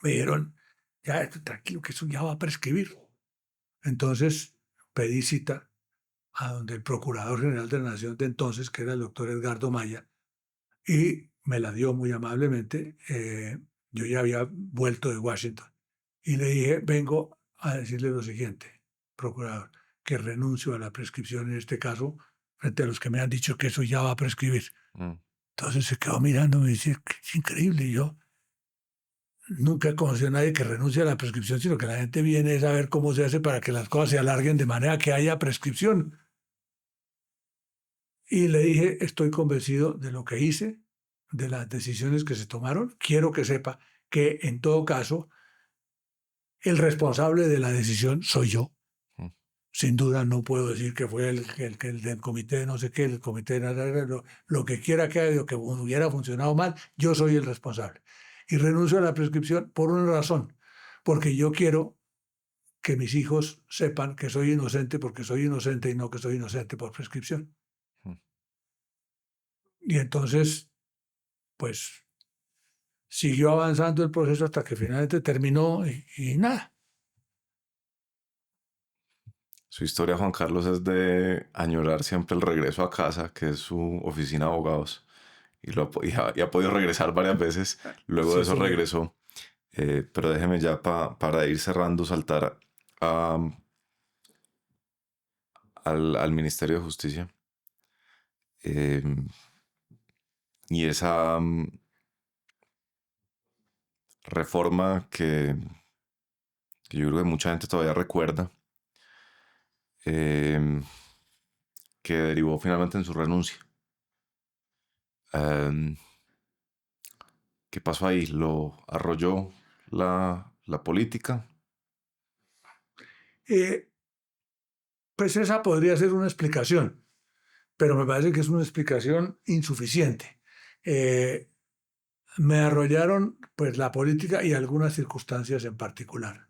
me dijeron, ya, tranquilo, que eso ya va a prescribir. Entonces pedí cita a donde el Procurador General de la Nación de entonces, que era el doctor Edgardo Maya, y me la dio muy amablemente. Yo ya había vuelto de Washington y le dije, vengo a decirle lo siguiente, procurador, que renuncio a la prescripción en este caso frente a los que me han dicho que eso ya va a prescribir. Entonces se quedó mirando y me dice, es increíble. Y yo nunca he conocido a nadie que renuncie a la prescripción, sino que la gente viene a ver cómo se hace para que las cosas se alarguen de manera que haya prescripción. Y le dije, estoy convencido de lo que hice, de las decisiones que se tomaron. Quiero que sepa que en todo caso el responsable de la decisión soy yo. Sin duda no puedo decir que fue el del comité, no sé qué, el comité, lo que quiera que haya, lo que hubiera funcionado mal, yo soy el responsable. Y renuncio a la prescripción por una razón, porque yo quiero que mis hijos sepan que soy inocente porque soy inocente y no que soy inocente por prescripción. Y entonces, pues, siguió avanzando el proceso hasta que finalmente terminó y nada.
Su historia, Juan Carlos, es de añorar siempre el regreso a casa, que es su oficina de abogados, y ha podido regresar varias veces. Luego de eso regresó. Pero déjeme ya para ir cerrando, saltar al Ministerio de Justicia. Y esa reforma que yo creo que mucha gente todavía recuerda, que derivó finalmente en su renuncia. ¿Qué pasó ahí? ¿Lo arrolló la política?
Pues esa podría ser una explicación, pero me parece que es una explicación insuficiente. Me arrollaron pues la política y algunas circunstancias en particular.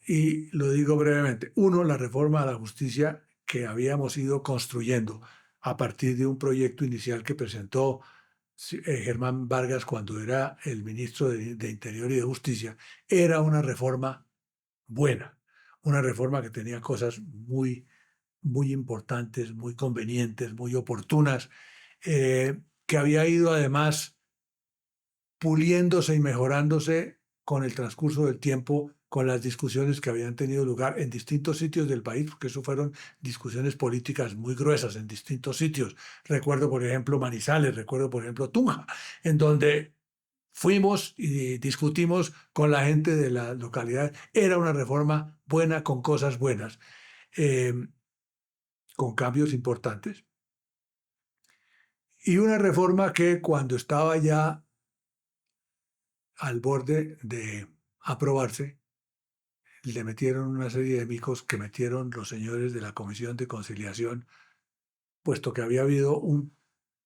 Y lo digo brevemente. Uno, la reforma a la justicia que habíamos ido construyendo a partir de un proyecto inicial que presentó Germán Vargas cuando era el ministro de Interior y de Justicia, era una reforma buena, una reforma que tenía cosas muy, muy importantes, muy convenientes, muy oportunas, que había ido además puliéndose y mejorándose con el transcurso del tiempo, con las discusiones que habían tenido lugar en distintos sitios del país, porque eso fueron discusiones políticas muy gruesas en distintos sitios. Recuerdo, por ejemplo, Manizales, recuerdo, por ejemplo, Tunja, en donde fuimos y discutimos con la gente de la localidad. Era una reforma buena, con cosas buenas, con cambios importantes. Y una reforma que cuando estaba ya al borde de aprobarse, le metieron una serie de micos que metieron los señores de la Comisión de Conciliación, puesto que había habido un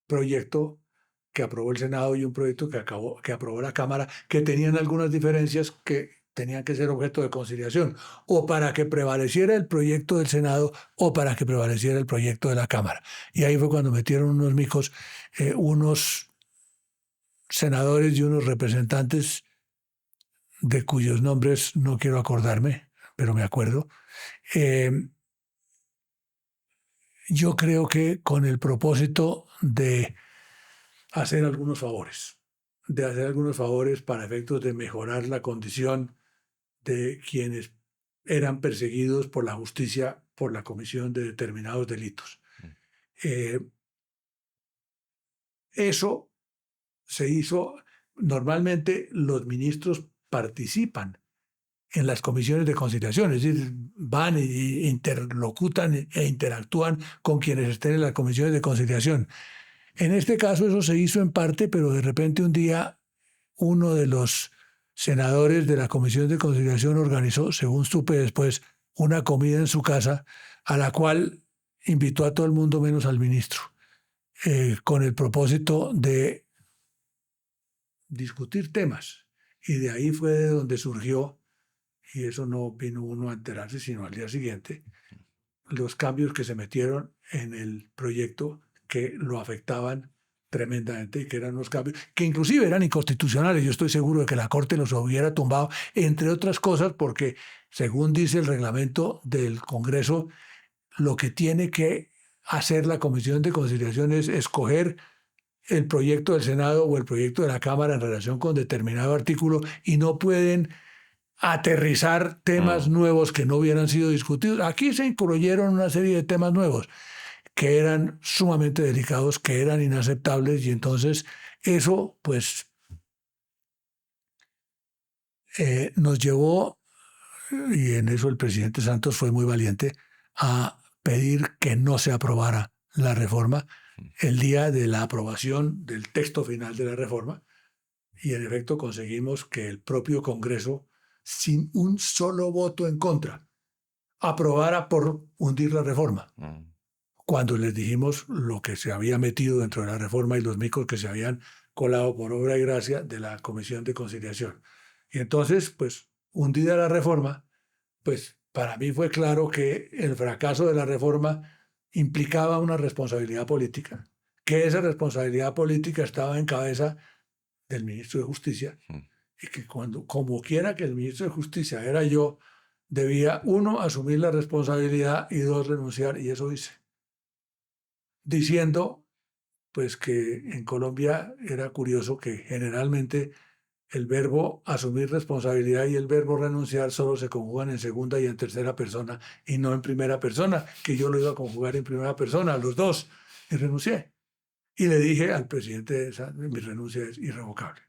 proyecto que aprobó el Senado y un proyecto que aprobó la Cámara, que tenían algunas diferencias que tenían que ser objeto de conciliación, o para que prevaleciera el proyecto del Senado o para que prevaleciera el proyecto de la Cámara. Y ahí fue cuando metieron unos micos, unos senadores y unos representantes de cuyos nombres no quiero acordarme, pero me acuerdo. Yo creo que con el propósito de hacer algunos favores, para efectos de mejorar la condición de quienes eran perseguidos por la justicia por la comisión de determinados delitos. Eso se hizo. Normalmente los ministros participan en las comisiones de conciliación, es decir, van e interlocutan e interactúan con quienes estén en las comisiones de conciliación. En este caso eso se hizo en parte, pero de repente un día uno de los senadores de la Comisión de Conciliación organizó, según supe después, una comida en su casa a la cual invitó a todo el mundo menos al ministro, con el propósito de discutir temas. Y de ahí fue de donde surgió, y eso no vino uno a enterarse sino al día siguiente, los cambios que se metieron en el proyecto que lo afectaban tremendamente y que eran unos cambios que inclusive eran inconstitucionales. Yo estoy seguro de que la Corte los hubiera tumbado, entre otras cosas porque, según dice el reglamento del Congreso, lo que tiene que hacer la Comisión de Conciliación es escoger el proyecto del Senado o el proyecto de la Cámara en relación con determinado artículo y no pueden aterrizar temas nuevos que no hubieran sido discutidos. Aquí se incluyeron una serie de temas nuevos que eran sumamente delicados, que eran inaceptables, y entonces eso pues nos llevó, y en eso el presidente Santos fue muy valiente, a pedir que no se aprobara la reforma el día de la aprobación del texto final de la reforma, y en efecto conseguimos que el propio Congreso, sin un solo voto en contra, aprobara por hundir la reforma. Cuando les dijimos lo que se había metido dentro de la reforma y los micos que se habían colado por obra y gracia de la Comisión de Conciliación. Y entonces, pues, hundida la reforma, pues para mí fue claro que el fracaso de la reforma implicaba una responsabilidad política, que esa responsabilidad política estaba en cabeza del ministro de Justicia, y que cuando, como quiera que el ministro de Justicia era yo, debía, uno, asumir la responsabilidad y dos, renunciar, y eso hice. Diciendo, pues, que en Colombia era curioso que generalmente el verbo asumir responsabilidad y el verbo renunciar solo se conjugan en segunda y en tercera persona y no en primera persona, que yo lo iba a conjugar en primera persona, los dos, y renuncié. Y le dije al presidente, mi renuncia es irrevocable,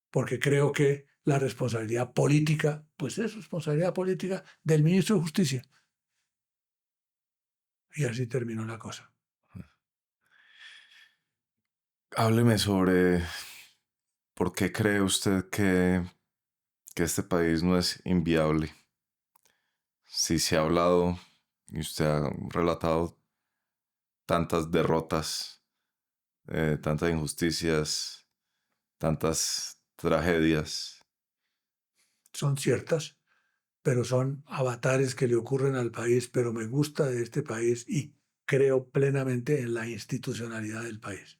porque creo que la responsabilidad política, pues es responsabilidad política del ministro de Justicia. Y así terminó la cosa.
Hábleme sobre por qué cree usted que este país no es inviable. Si se ha hablado y usted ha relatado tantas derrotas, tantas injusticias, tantas tragedias.
Son ciertas, pero son avatares que le ocurren al país, pero me gusta de este país y creo plenamente en la institucionalidad del país.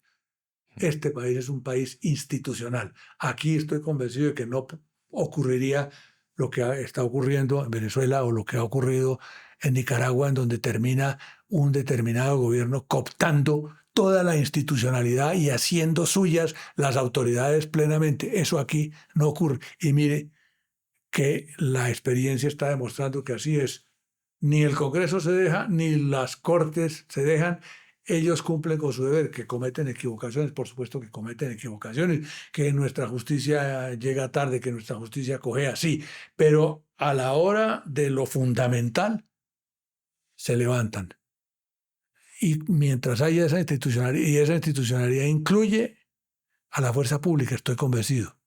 Este país es un país institucional. Aquí estoy convencido de que no ocurriría lo que está ocurriendo en Venezuela o lo que ha ocurrido en Nicaragua, en donde termina un determinado gobierno cooptando toda la institucionalidad y haciendo suyas las autoridades plenamente. Eso aquí no ocurre. Y mire que la experiencia está demostrando que así es. Ni el Congreso se deja, ni las Cortes se dejan. Ellos cumplen con su deber, que cometen equivocaciones, por supuesto que cometen equivocaciones, que nuestra justicia llega tarde, que nuestra justicia cojea, sí, pero a la hora de lo fundamental se levantan. Y mientras haya esa institucionalidad, y esa institucionalidad incluye a la fuerza pública, estoy convencido,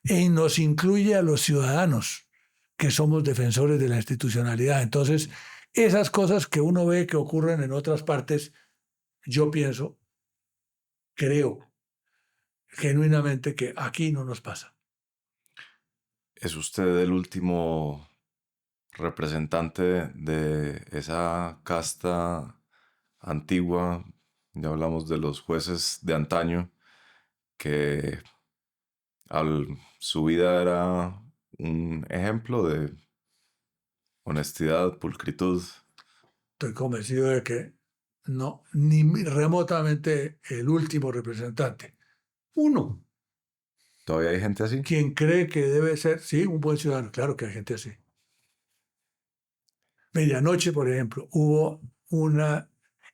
y nos incluye a los ciudadanos, que somos defensores de la institucionalidad. Entonces, esas cosas que uno ve que ocurren en otras partes, yo pienso, creo genuinamente que aquí no nos pasa.
¿Es usted el último representante de esa casta antigua? Ya hablamos de los jueces de antaño, que su vida era un ejemplo de honestidad, pulcritud.
Estoy convencido de que no, ni remotamente el último representante. Uno,
¿Todavía hay gente así?
quien cree que debe ser, sí, un buen ciudadano, claro que hay gente así. Medianoche, por ejemplo, hubo un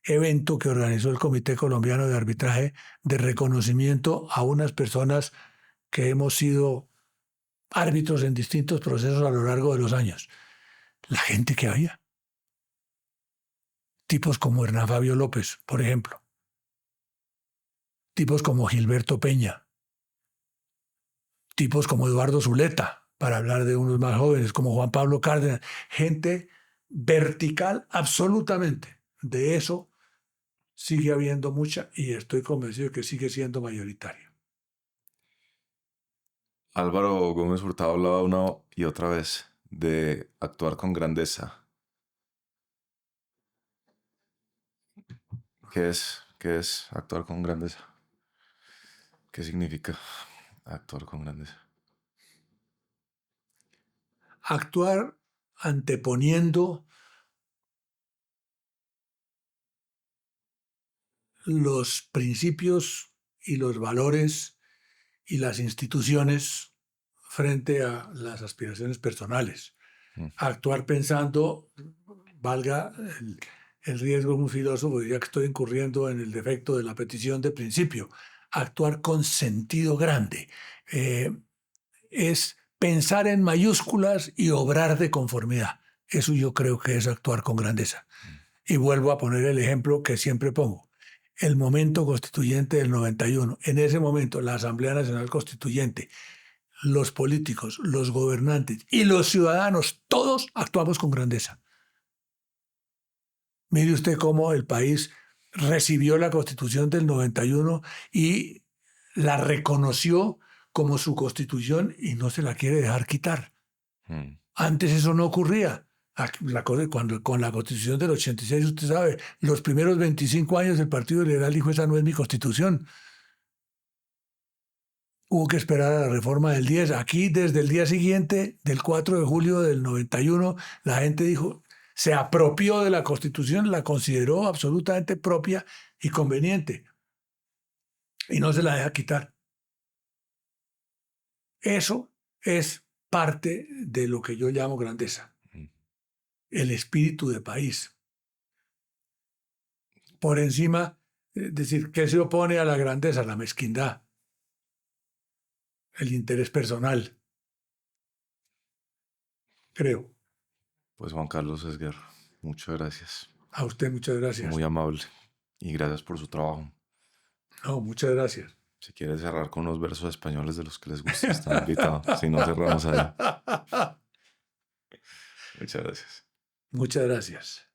evento que organizó el Comité Colombiano de Arbitraje de reconocimiento a unas personas que hemos sido árbitros en distintos procesos a lo largo de los años. La gente que había. Tipos como Hernán Fabio López, por ejemplo. Tipos como Gilberto Peña. Tipos como Eduardo Zuleta, para hablar de unos más jóvenes, como Juan Pablo Cárdenas. Gente vertical absolutamente. De eso sigue habiendo mucha y estoy convencido de que sigue siendo mayoritaria.
Álvaro Gómez Hurtado hablaba una y otra vez de actuar con grandeza. ¿Qué es actuar con grandeza? ¿Qué significa actuar con grandeza?
Actuar anteponiendo los principios y los valores y las instituciones frente a las aspiraciones personales. Actuar pensando, valga el riesgo de un filósofo, diría que estoy incurriendo en el defecto de la petición de principio. Actuar con sentido grande. Es pensar en mayúsculas y obrar de conformidad. Eso yo creo que es actuar con grandeza. Y vuelvo a poner el ejemplo que siempre pongo. El momento constituyente del 91. En ese momento, la Asamblea Nacional Constituyente, los políticos, los gobernantes y los ciudadanos, todos actuamos con grandeza. Mire usted cómo el país recibió la Constitución del 91 y la reconoció como su Constitución y no se la quiere dejar quitar. Antes eso no ocurría. Cuando con la Constitución del 86, usted sabe, los primeros 25 años el Partido Liberal dijo: esa no es mi Constitución. Hubo que esperar a la reforma del 10. Aquí, desde el día siguiente, del 4 de julio del 91, la gente dijo, se apropió de la Constitución, la consideró absolutamente propia y conveniente. Y no se la deja quitar. Eso es parte de lo que yo llamo grandeza. El espíritu de país. Por encima, es decir, ¿qué se opone a la grandeza? La mezquindad. El interés personal. Creo.
Pues Juan Carlos Esguerra, muchas gracias.
A usted muchas gracias.
Muy amable. Y gracias por su trabajo.
No, muchas gracias.
Si quiere cerrar con unos versos españoles de los que les gusta, están invitados. Si no, cerramos ahí. Muchas gracias.
Muchas gracias.